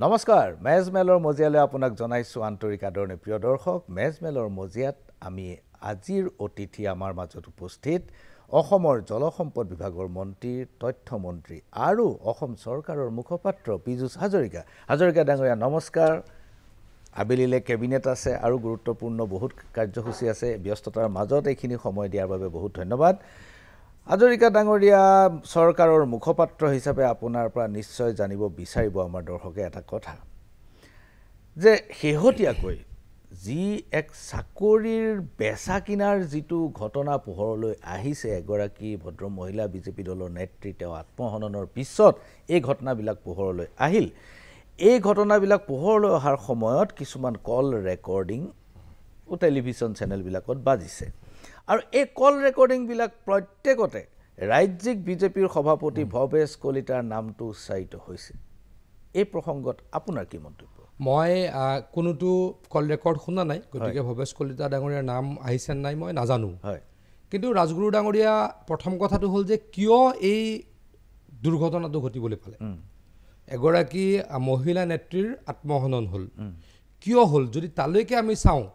নমস্কাৰ মেজমেলৰ মজিয়ালৈ আপোনাক জনাইছো আন্তৰিক আদৰণি প্ৰিয় দৰ্শক মেজমেলৰ মজিয়াত আমি আজিৰ অতিথি আমাৰ মাজত উপস্থিত অসমৰ জলসম্পদ বিভাগৰ মন্ত্ৰী তথ্য মন্ত্ৰী আৰু অসম চৰকাৰৰ মুখপাত্ৰ পীযুষ হাজৰিকা ডাঙৰীয়া নমস্কাৰ আবেলিলে কেবিনেট আছে আৰু গুৰুত্বপূৰ্ণ বহুত কাৰ্যসূচী আছে ব্যস্ততাৰ মাজত এইখিনি সময় দিয়াৰ বাবে বহুত ধন্যবাদ হাজৰিকা ডাঙৰীয়া চৰকাৰৰ মুখপাত্ৰ হিচাপে আপোনাৰ পৰা নিশ্চয় জানিব বিচাৰিব আমাৰ দৰ্শকে এটা কথা যে হেহতিয়াকৈ যি এক চাকৰিৰ বেচা কিনাৰ যিটো ঘটনা পোহৰলৈ আহিছে এগৰাকী ভদ্ৰ মহিলা বিজেপি দলৰ নেত্ৰী তেওঁ আত্মহননৰ পিছত এই ঘটনাবিলাক পোহৰলৈ আহিল এই ঘটনাবিলাক পোহৰলৈ অহাৰ সময়ত কিছুমান কল ৰেকৰ্ডিং ও টেলিভিছন চেনেলবিলাকত বাজিছে আৰু এই কল ৰেকৰ্ডিংবিলাক প্ৰত্যেকতে ৰাজ্যিক বিজেপিৰ সভাপতি ভৱেশ কলিতাৰ নামটো উচ্চাৰিত হৈছে এই প্ৰসংগত আপোনাৰ কি মন্তব্য মই কোনোটো কল ৰেকৰ্ড শুনা নাই গতিকে ভৱেশ কলিতা ডাঙৰীয়াৰ নাম আহিছে নাই মই নাজানো হয় কিন্তু ৰাজগুৰু ডাঙৰীয়া প্ৰথম কথাটো হ'ল যে কিয় এই দুৰ্ঘটনাটো ঘটিবলৈ পালে এগৰাকী মহিলা নেত্ৰীৰ আত্মহনন হ'ল কিয় হ'ল যদি তালৈকে আমি চাওঁ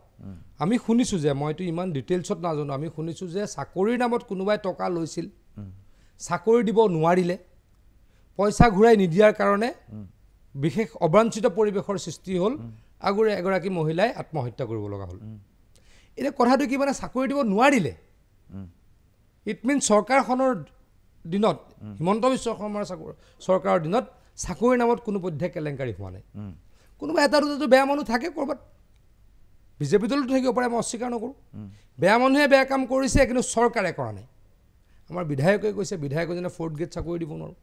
আমি শুনিছো যে মইতো ইমান ডিটেইলছত নাজানো আমি শুনিছো যে চাকৰিৰ নামত কোনোবাই টকা লৈছিল চাকৰি দিব নোৱাৰিলে পইচা ঘূৰাই নিদিয়াৰ কাৰণে বিশেষ অবাঞ্ছিত পৰিৱেশৰ সৃষ্টি হ'ল আগৰে এগৰাকী মহিলাই আত্মহত্যা কৰিব লগা হ'ল এনে কথাটো কি মানে চাকৰি দিব নোৱাৰিলে ইট মিনছ চৰকাৰখনৰ দিনত হিমন্ত বিশ্ব শৰ্মাৰ চৰকাৰৰ দিনত চাকৰিৰ নামত কোনো পধ্যে কেলেংকাৰী হোৱা নাই কোনোবা এটা দুটাতো বেয়া মানুহ থাকে ক'ৰবাত বিজেপি দলতো থাকিব পাৰে মই অস্বীকাৰ নকৰোঁ বেয়া মানুহে বেয়া কাম কৰিছে কিন্তু চৰকাৰে কৰা নাই আমাৰ বিধায়কে কৈছে বিধায়কজনে ফ'ৰ্থ গ্ৰেড চাকৰি দিব নোৱাৰোঁ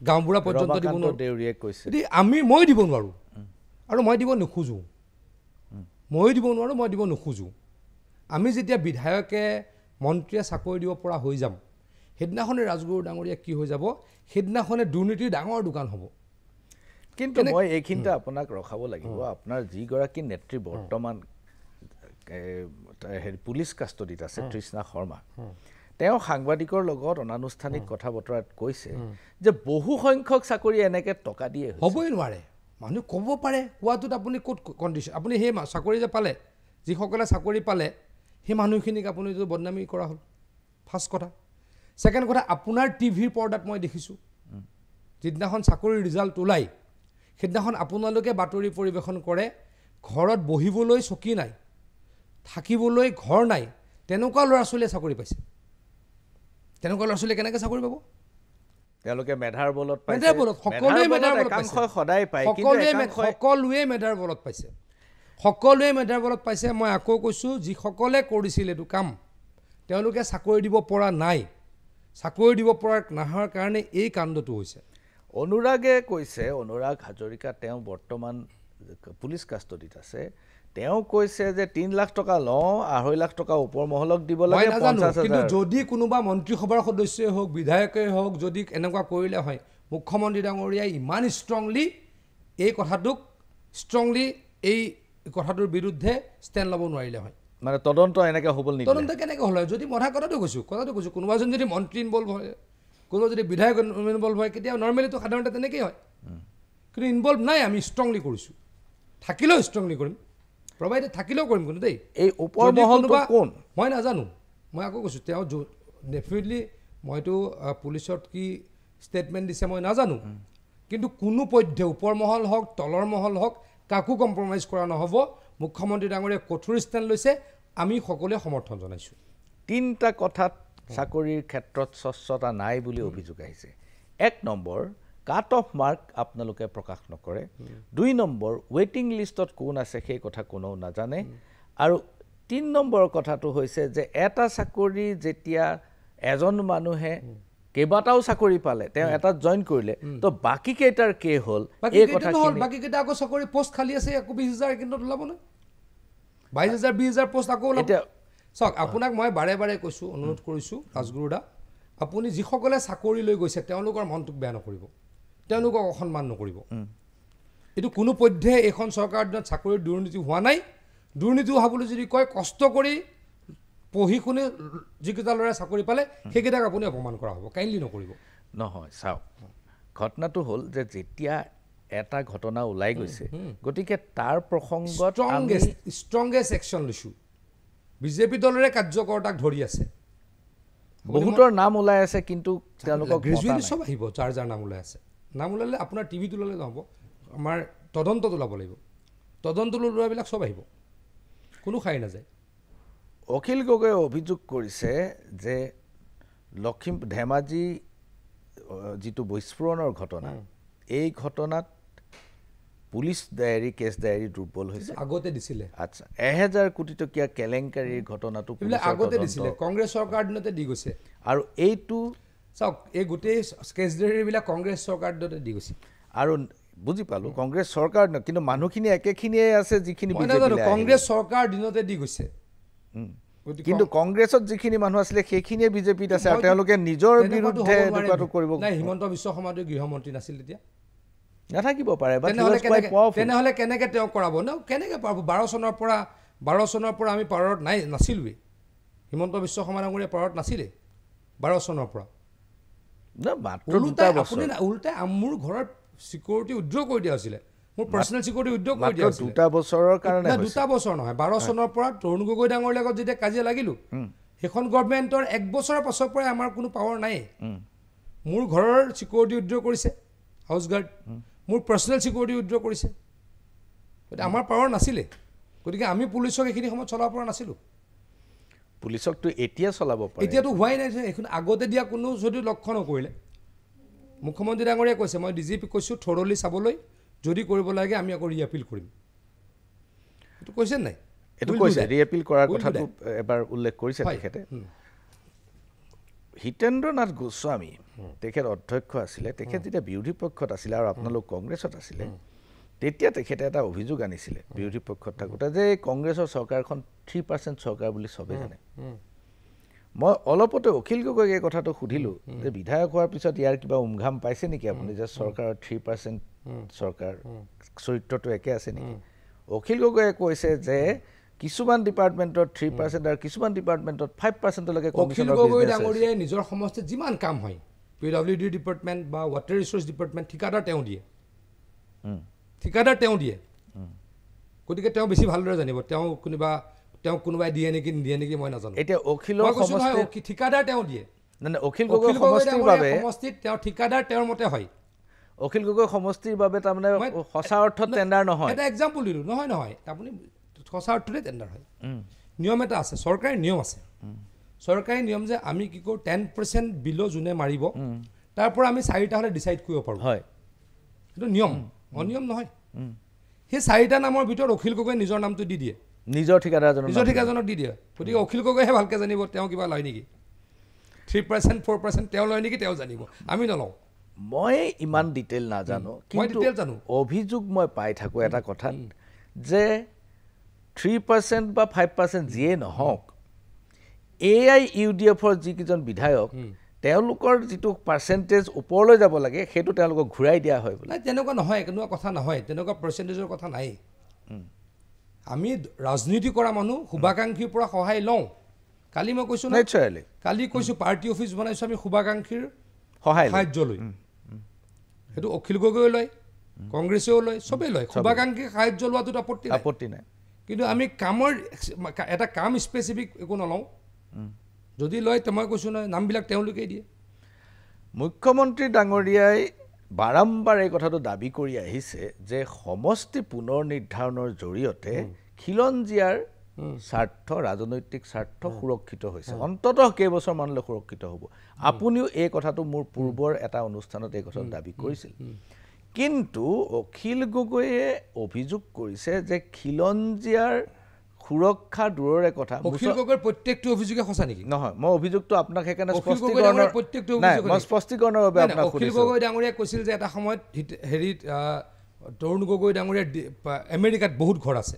গাঁওবুঢ়া পৰ্যন্ত দিব নোৱাৰোঁ মই দিব নোৱাৰোঁ আৰু মই দিব নোখোজোঁ মই দিব নোখোজোঁ আমি যেতিয়া বিধায়কে মন্ত্ৰীয়ে চাকৰি দিব পৰা হৈ যাম সেইদিনাখনে ৰাজগুৰু ডাঙৰীয়া কি হৈ যাব সেইদিনাখনে দুৰ্নীতিৰ ডাঙৰ দোকান হ'ব কিন্তু মই এইখিনিতে আপোনাক ৰখাব লাগিব আপোনাৰ যিগৰাকী নেত্ৰী বৰ্তমান পুলিচ কাষ্টডিত আছে তৃষ্ণা শৰ্মা তেওঁ সাংবাদিকৰ লগত অনানুষ্ঠানিক কথা বতৰাত কৈছে যে বহু সংখ্যক চাকৰি এনেকে টকা দিয়ে হ'বই নোৱাৰে মানুহ ক'ব পাৰে কোৱাটোত আপুনি ক'ত কণ্ডিশ্যন আপুনি সেই চাকৰি যে পালে যিসকলে চাকৰি পালে সেই মানুহখিনিক আপুনি যদি বদনামী কৰা হ'ল ফাৰ্ষ্ট কথা ছেকেণ্ড কথা আপোনাৰ টিভিৰ পৰ্দাত মই দেখিছোঁ যিদিনাখন চাকৰিৰ ৰিজাল্ট ওলাই সেইদিনাখন আপোনালোকে বাতৰি পৰিৱেশন কৰে ঘৰত বহিবলৈ চকী নাই থাকিবলৈ ঘৰ নাই তেনেকুৱা ল'ৰা ছোৱালীয়ে চাকৰি পাইছে তেনেকুৱা ল'ৰা ছোৱালীয়ে কেনেকৈ চাকৰি পাব তেওঁলোকে মেধাৰ বলত পাইছে সকলোৱে মেধাৰ বলত পাইছে মই আকৌ কৈছোঁ যিসকলে কৰিছিল এইটো কাম তেওঁলোকে চাকৰি দিব পৰা নাই চাকৰি দিব পৰা নোহোৱাৰ কাৰণে এই কাণ্ডটো হৈছে অনুৰাগে কৈছে অনুৰাগ হাজৰিকা তেওঁ বৰ্তমান পুলিচ কাষ্টডিত আছে তেওঁ কৈছে যে 3 লাখ টকা লওঁ 2.5 লাখ টকা ওপৰ মহলক দিব লাগে 50,000 কিন্তু যদি কোনোবা মন্ত্ৰীসভাৰ সদস্যই হওক বিধায়কেই হওক যদি এনেকুৱা কৰিলে হয় মুখ্যমন্ত্ৰী ডাঙৰীয়াই ইমান ষ্ট্ৰংলি এই কথাটোৰ বিৰুদ্ধে ষ্টেণ্ড ল'ব নোৱাৰিলে হয় মানে তদন্ত এনেকৈ হ'ব নিদিলে তদন্ত কেনেকৈ হ'ল হয় যদি মই কথাটো কৈছোঁ কোনোবাজন যদি মন্ত্ৰী ইনভলভ হয় কোনোবা যদি বিধায়ক ইনভলভ হয় কেতিয়াও নৰ্মেলিতো সাধাৰণতে তেনেকেই হয় কিন্তু ইনভলভ নাই আমি ষ্ট্ৰংলি কৰিছোঁ থাকিলেও ষ্ট্ৰংলি কৰিম প্ৰভাইডেড থাকিলেও কৰিম কিন্তু দেই এই ওপৰ মহলটো কোন মই নাজানো মই আকৌ কৈছোঁ তেওঁ ডেফিনেটলি মইতো পুলিচত কি ষ্টেটমেণ্ট দিছে মই নাজানো কিন্তু কোনো পধ্যে ওপৰ মহল হওক তলৰ মহল হওক কাকো কম্প্ৰমাইজ কৰা নহ'ব মুখ্যমন্ত্ৰী ডাঙৰীয়াই কঠোৰ ষ্টেণ্ড লৈছে আমি সকলোৱে সমৰ্থন জনাইছোঁ 3টা কথাত চাকৰিৰ ক্ষেত্ৰত স্বচ্ছতা নাই বুলি অভিযোগ আহিছে 1 নম্বৰ কাট অফ মাৰ্ক আপোনালোকে প্ৰকাশ নকৰে 2 নম্বৰ ৱেটিং লিষ্টত কোন আছে সেই কথা কোনেও নাজানে আৰু 3 নম্বৰৰ কথাটো হৈছে যে এটা চাকৰি যেতিয়া এজন মানুহে কেইবাটাও চাকৰি পালে তেওঁ এটাত জইন কৰিলে তো বাকি কেইটাৰ কে হ'ল এই কথাখিনি বাকি কেইটা আকৌ চাকৰি পোষ্ট খালী আছে আকৌ 20,000 কিন্তু ওলাব নাই 22,000 20,000 পোষ্ট আকৌ ওলাব চাওক আপোনাক মই বাৰে বাৰে কৈছোঁ অনুৰোধ কৰিছোঁ ৰাজগুৰুদা আপুনি যিসকলে চাকৰি লৈ গৈছে তেওঁলোকৰ মনটোক বেয়া নকৰিব তেওঁলোকক অসন্মান নকৰিব এইটো কোনো পধ্যে এইখন চৰকাৰৰ দিনত চাকৰিৰ দুৰ্নীতি হোৱা নাই দুৰ্নীতি হোৱা বুলি যদি কয় কষ্ট কৰি পঢ়ি শুনি যিকেইটা ল'ৰাই চাকৰি পালে সেইকেইটাক আপুনি অপমান কৰা হ'ব কাইণ্ডলি নকৰিব নহয় চাওক ঘটনাটো হ'ল যে যেতিয়া এটা ঘটনা ওলাই গৈছে গতিকে তাৰ প্ৰসংগত ষ্ট্ৰংগেষ্ট একশ্যন লৈছোঁ বিজেপি দলৰে কাৰ্যকৰ্তাক ধৰি আছে বহুতৰ নাম ওলাই আছে কিন্তু তেওঁলোকক গ্ৰেজুৱেলি চব আহিব যাৰ যাৰ নাম ওলাই আছে নাম ওলালে আপোনাৰ টিভিত ওলালে নহ'ব আমাৰ তদন্তত ওলাব লাগিব তদন্ত ওলোৱাবিলাক চব আহিব কোনো খাই নাযায় অখিল গগৈয়ে অভিযোগ কৰিছে যে ধেমাজি যিটো বিস্ফোৰণৰ ঘটনা এই ঘটনাত পুলিচ ডায়েৰী কেছ ডায়েৰী দুৰ্বল হৈছে আগতে দিছিলে আচ্ছা 1000 কোটি টকীয়া কেলেংকাৰীৰ ঘটনাটো আগতে দিছিলে কংগ্ৰেছ চৰকাৰ দিনতে দি গৈছে আৰু এইটো চাওক এই গোটেই কেছ ডায়েৰীবিলাক কংগ্ৰেছ চৰকাৰ দিনতে দি গৈছে আৰু বুজি পালো কংগ্ৰেছ চৰকাৰ কিন্তু মানুহখিনি একেখিনিয়ে আছে যিখিনি কংগ্ৰেছ চৰকাৰ দিনতে দি গৈছে কিন্তু কংগ্ৰেছত যিখিনি মানুহ আছিলে সেইখিনিয়ে বিজেপিত আছে আৰু তেওঁলোকে নিজৰ বিৰুদ্ধে এনেকুৱাটো কৰিব নাই হিমন্ত বিশ্ব শৰ্মাটো গৃহমন্ত্ৰী নাছিল তেতিয়া নাথাকিব পাৰে তেনেহ'লে কেনেকৈ তেওঁ কৰাব ন কেনেকৈ পাব 12 চনৰ পৰা আমি পাৰত নাছিলোৱেই হিমন্ত বিশ্ব শৰ্মা ডাঙৰীয়া পাৰত নাছিলে 12 চনৰ পৰা ওলোটাই মোৰ ঘৰত চিকিউৰিটি উদ্যোগ কৰি দিয়া হৈছিলে মোৰ পাৰ্চনেল চিকিউৰিটি উদ্যোগ কৰি দিয়া হৈছিলে 2 বছৰৰ কাৰণে 2 বছৰ নহয় 12 চনৰ পৰা তৰুণ গগৈ ডাঙৰীৰ লগত যেতিয়া কাজিয়া লাগিলোঁ সেইখন গভৰ্ণমেণ্টৰ 1 বছৰৰ পাছৰ পৰাই আমাৰ কোনো পাৱাৰ নাই মোৰ ঘৰৰ চিকিউৰিটি উদ্যোগ কৰিছে হাউচ গাৰ্ড মোৰ পাৰ্চনেল চিকিউৰিটি উইথড্ৰ কৰিছে গতিকে আমাৰ পাৱাৰ নাছিলে গতিকে আমি পুলিচক এইখিনি সময়ত চলাব পৰা নাছিলোঁ পুলিচকতো এতিয়া চলাব পাৰে এতিয়াতো হোৱাই নাই এইখন আগতে দিয়া কোনো যদি লক্ষ্য নকৰিলে মুখ্যমন্ত্ৰী ডাঙৰীয়াই কৈছে মই ডিজিপি কৈছোঁ থৰলি চাবলৈ যদি কৰিব লাগে আমি আকৌ ৰিএপিল কৰিম এইটো কৈছে নাই এইটো কৈছে ৰিএপিল কৰাৰ কথাটো এবাৰ উল্লেখ কৰিছে তেখেতে হিতেন্দ্ৰ নাথ গোস্বামী তেখেত অধ্যক্ষ আছিলে তেখেত যেতিয়া বিৰোধী পক্ষত আছিলে আৰু আপোনালোক কংগ্ৰেছত আছিলে তেতিয়া তেখেতে এটা অভিযোগ আনিছিলে বিৰোধী পক্ষত থাকোঁতে যে কংগ্ৰেছৰ চৰকাৰখন 3% চৰকাৰ বুলি চবে জানে মই অলপতে অখিল গগৈক এই কথাটো সুধিলোঁ যে বিধায়ক হোৱাৰ পিছত ইয়াৰ কিবা উমঘাম পাইছে নেকি আপুনি যে চৰকাৰৰ 3% চৰকাৰ চৰিত্ৰটো একে আছে নেকি অখিল গগৈয়ে কৈছে যে কিছুমান ডিপাৰ্টমেণ্টত 3% আৰু কিছুমান ডিপাৰ্টমেণ্টত 5%লৈকে অখিল গগৈ ডাঙৰীয়াই নিজৰ সমষ্টিত যিমান কাম হয় PWD ডিপাৰ্টমেণ্ট বা ৱাটাৰ ৰিচোৰ্চ ডিপাৰ্টমেণ্ট ঠিকাদাৰ তেওঁ দিয়ে গতিকে তেওঁ বেছি ভালদৰে জানিব তেওঁ কোনোবাই দিয়ে নেকি নিদিয়ে নেকি মই নাজানো এতিয়া অখিলৰ সমষ্টিত ঠিকাদাৰ তেওঁ দিয়ে অখিল গগৈ সমষ্টিৰ বাবে সমষ্টিত তেওঁ ঠিকাদাৰ তেওঁৰ মতে হয় অখিল গগৈ সমষ্টিৰ বাবে তাৰমানে সঁচা অৰ্থত টেণ্ডাৰ নহয় এটা এক্সাম্পল দিলোঁ নহয় আপুনি সঁচা অৰ্থতে টেণ্ডাৰ হয় নিয়ম এটা আছে চৰকাৰী নিয়ম আছে চৰকাৰী নিয়ম যে আমি কি কৰোঁ 10% বিল যোনে মাৰিব তাৰ পৰা আমি 4টা হ'লে ডিচাইড কৰিব পাৰোঁ হয় সেইটো নিয়ম অনিয়ম নহয় সেই 4টা নামৰ ভিতৰত অখিল গগৈ নিজৰ নামটো দি দিয়ে নিজৰ ঠিকাদাৰজনক দি দিয়ে গতিকে অখিল গগৈহে ভালকৈ জানিব তেওঁ কিবা লয় নেকি 3% 4% তেওঁ লয় নেকি তেওঁ জানিব আমি নলওঁ মই ইমান ডিটেইল নাজানো কিন্তু অভিযোগ মই পাই থাকোঁ এটা কথাত যে 3% বা 5% যিয়ে নহওক AIUDFৰ যিকেইজন বিধায়ক তেওঁলোকৰ যিটো পাৰ্চেণ্টেজ ওপৰলৈ যাব লাগে সেইটো তেওঁলোকক ঘূৰাই দিয়া হয় বোলে তেনেকুৱা নহয় তেনেকুৱা কথা নহয় তেনেকুৱা পাৰ্চেণ্টেজৰ কথা নাই আমি ৰাজনীতি কৰা মানুহ শুভাকাংক্ষীৰ পৰা সহায় লওঁ কালি মই কৈছোঁ নিশ্চয়লি কালি কৈছোঁ পাৰ্টি অফিচ বনাইছোঁ আমি শুভাকাংক্ষীৰ সাহায্য লৈ সেইটো অখিল গগৈ লয় কংগ্ৰেছেও লয় চবেই লয় শুভাকাংক্ষীৰ সাহায্য লোৱাটোত আপত্তি নাই কিন্তু আমি কামৰ এটা কাম স্পেচিফিক একো নলওঁ যদি লয় মই কৈছোঁ নহয় নামবিলাক তেওঁলোকেই দিয়ে মুখ্যমন্ত্ৰী ডাঙৰীয়াই বাৰম্বাৰ এই কথাটো দাবী কৰি আহিছে যে সমষ্টি পুনৰ নিৰ্ধাৰণৰ জৰিয়তে খিলঞ্জীয়াৰ স্বাৰ্থ ৰাজনৈতিক স্বাৰ্থ সুৰক্ষিত হৈছে অন্ততঃ কেইবছৰমানলৈ সুৰক্ষিত হ'ব আপুনিও এই কথাটো মোৰ পূৰ্বৰ এটা অনুষ্ঠানত এই কথাটো দাবী কৰিছিল কিন্তু অখিল গগৈয়ে অভিযোগ কৰিছে যে খিলঞ্জীয়াৰ সুৰক্ষা দূৰৰে কথা অখিল গগৈৰ প্ৰত্যেকটো অভিযোগে সঁচা নেকি নহয় মই অভিযোগটো আপোনাক সেইকাৰণে স্পষ্টীকৰণৰ বাবে আপোনাক অখিল গগৈ ডাঙৰীয়াই কৈছিল যে এটা সময়ত হেৰিত তৰুণ গগৈ ডাঙৰীয়াৰ আমেৰিকাত বহুত ঘৰ আছে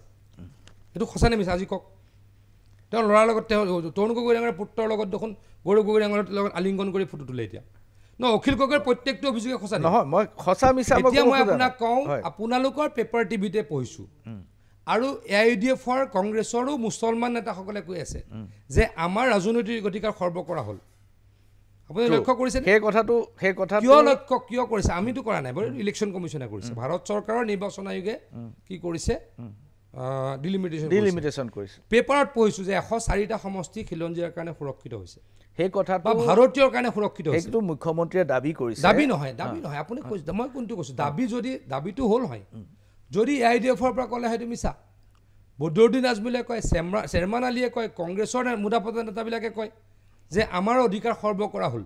এইটো সঁচা নে মিছা আজি কওক তেওঁৰ ল'ৰাৰ লগত তেওঁ তৰুণ গগৈ ডাঙৰীয়াৰ পুত্ৰৰ লগত দেখোন গৌৰৱ গগৈ ডাঙৰীয়াৰ লগত আলিংগন কৰি ফটো তোলে এতিয়া অখিল গগৈৰ প্ৰত্যেকটো অভিযোগে সঁচা নহয় মই সঁচা মিছা এতিয়া মই আপোনাক কওঁ আপোনালোকৰ পেপাৰ টিভিতে পঢ়িছোঁ আৰু AIUDFৰ কংগ্ৰেছৰো মুছলমান নেতাসকলে কৈ আছে যে আমাৰ ৰাজনৈতিক অধিকাৰ খৰ্ব কৰা হ'ল আপুনি লক্ষ্য কৰিছে সেই কথাটো কিয় কৰিছে আমিতো কৰা নাই বাৰু ইলেকশ্যন কমিশ্যনে কৰিছে ভাৰত চৰকাৰৰ নিৰ্বাচন আয়োগে কি কৰিছে ডিলিমিটেশ্যন কৰিছে পেপাৰত পঢ়িছোঁ যে 104টা সমষ্টি খিলঞ্জীয়াৰ কাৰণে সুৰক্ষিত হৈছে সেই কথাটো বা ভাৰতীয়ৰ কাৰণে সুৰক্ষিত হৈছে সেইটো মুখ্যমন্ত্ৰীয়ে দাবী কৰিছে দাবী নহয় আপুনি কৈছে মই কোনটো কৈছোঁ দাবীটো হ'ল হয় যদি AIDFৰ পৰা ক'লে সেইটো মিছা বদৰুদ্দিন আজমলে কয় চেয়াৰমান আলীয়ে কয় কংগ্ৰেছৰ মুদাপদ নেতাবিলাকে কয় যে আমাৰ অধিকাৰ সৰ্ব কৰা হ'ল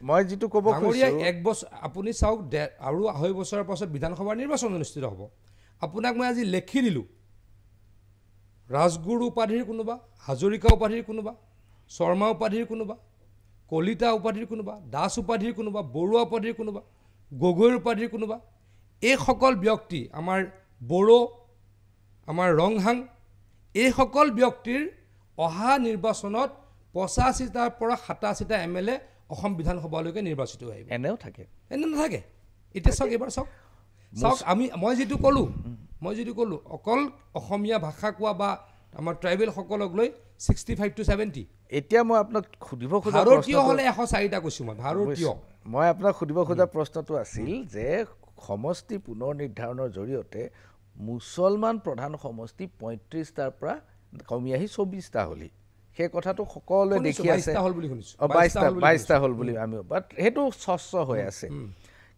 মই যিটো ক'ব খুজিছোঁ 1 বছৰ আপুনি চাওক আৰু 2.5 বছৰৰ পাছত বিধানসভাৰ নিৰ্বাচন অনুষ্ঠিত হ'ব আপোনাক মই আজি লেখি দিলোঁ ৰাজগুৰু উপাধিৰ কোনোবা হাজৰিকা উপাধিৰ কোনোবা শৰ্মা উপাধিৰ কোনোবা কলিতা উপাধিৰ কোনোবা দাস উপাধিৰ কোনোবা বৰুৱা উপাধিৰ কোনোবা গগৈৰ উপাধিৰ কোনোবা এইসকল ব্যক্তি আমাৰ বড়ো আমাৰ ৰংহাং এইসকল ব্যক্তিৰ অহা নিৰ্বাচনত 85টাৰ পৰা 87টা MLA অসম বিধানসভালৈকে নিৰ্বাচিত আহিব এনেও থাকে এনে নাথাকে এতিয়া চাওক এবাৰ চাওক মই যিটো ক'লোঁ অকল অসমীয়া ভাষা কোৱা বা আমাৰ ট্ৰাইবেলসকলক লৈ 65 to 70 এতিয়া মই আপোনাক সুধিব খোজা ভাৰতীয় হ'লে 104টা কৈছোঁ মই আপোনাক সুধিব খোজা প্ৰশ্নটো আছিল যে সমষ্টি পুনৰ নিৰ্ধাৰণৰ জৰিয়তে মুছলমান প্ৰধান সমষ্টি 35টাৰ পৰা কমি আহি 24টা হ'লি সেই কথাটো সকলোৱে দেখি আছে 22টা হ'ল বুলি আমি বাট সেইটো স্বচ্ছ হৈ আছে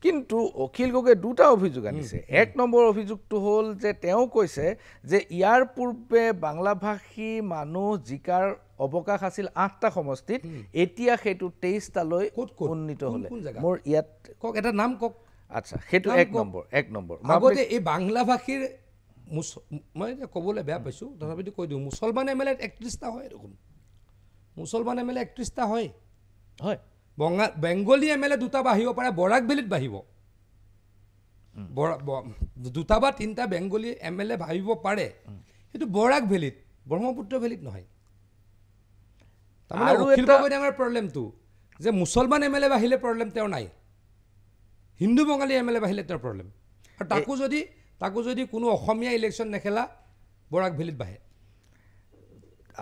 কিন্তু অখিল গগৈয়ে দুটা অভিযোগ আনিছে 1 নম্বৰ অভিযোগটো হ'ল যে তেওঁ কৈছে যে ইয়াৰ পূৰ্বে বাংলাভাষী মানুহ জিকাৰ অৱকাশ আছিল 8টা সমষ্টিত এতিয়া সেইটো 23টালৈ উন্নীত হ'লে মোৰ ইয়াত কওক এটা নাম কওক আচ্ছা সেইটো 1 নম্বৰ আগতে এই বাংলাভাষীৰ মই ক'বলৈ বেয়া পাইছোঁ তথাপিতো কৈ দিওঁ মুছলমান MLA 31টা হয় দেখোন মুছলমান MLA 31টা হয় বেংগলী MLA 2টা বাঢ়িব পাৰে বৰাক ভেলীত বাঢ়িব 2টা বা 3টা বেংগলী MLA বাঢ়িব পাৰে সেইটো বৰাক ভেলীত ব্ৰহ্মপুত্ৰ ভেলীত নহয় তাৰমানে অখিল গগৈ ডাঙৰ প্ৰব্লেমটো যে মুছলমান MLA বাঢ়িলে প্ৰব্লেম তেওঁৰ নাই হিন্দু বঙালী MLA বাঢ়িলে তেওঁৰ প্ৰব্লেম আৰু তাকো যদি কোনো অসমীয়া ইলেকশ্যন নেখেলা বৰাক ভেলীত বাঢ়ে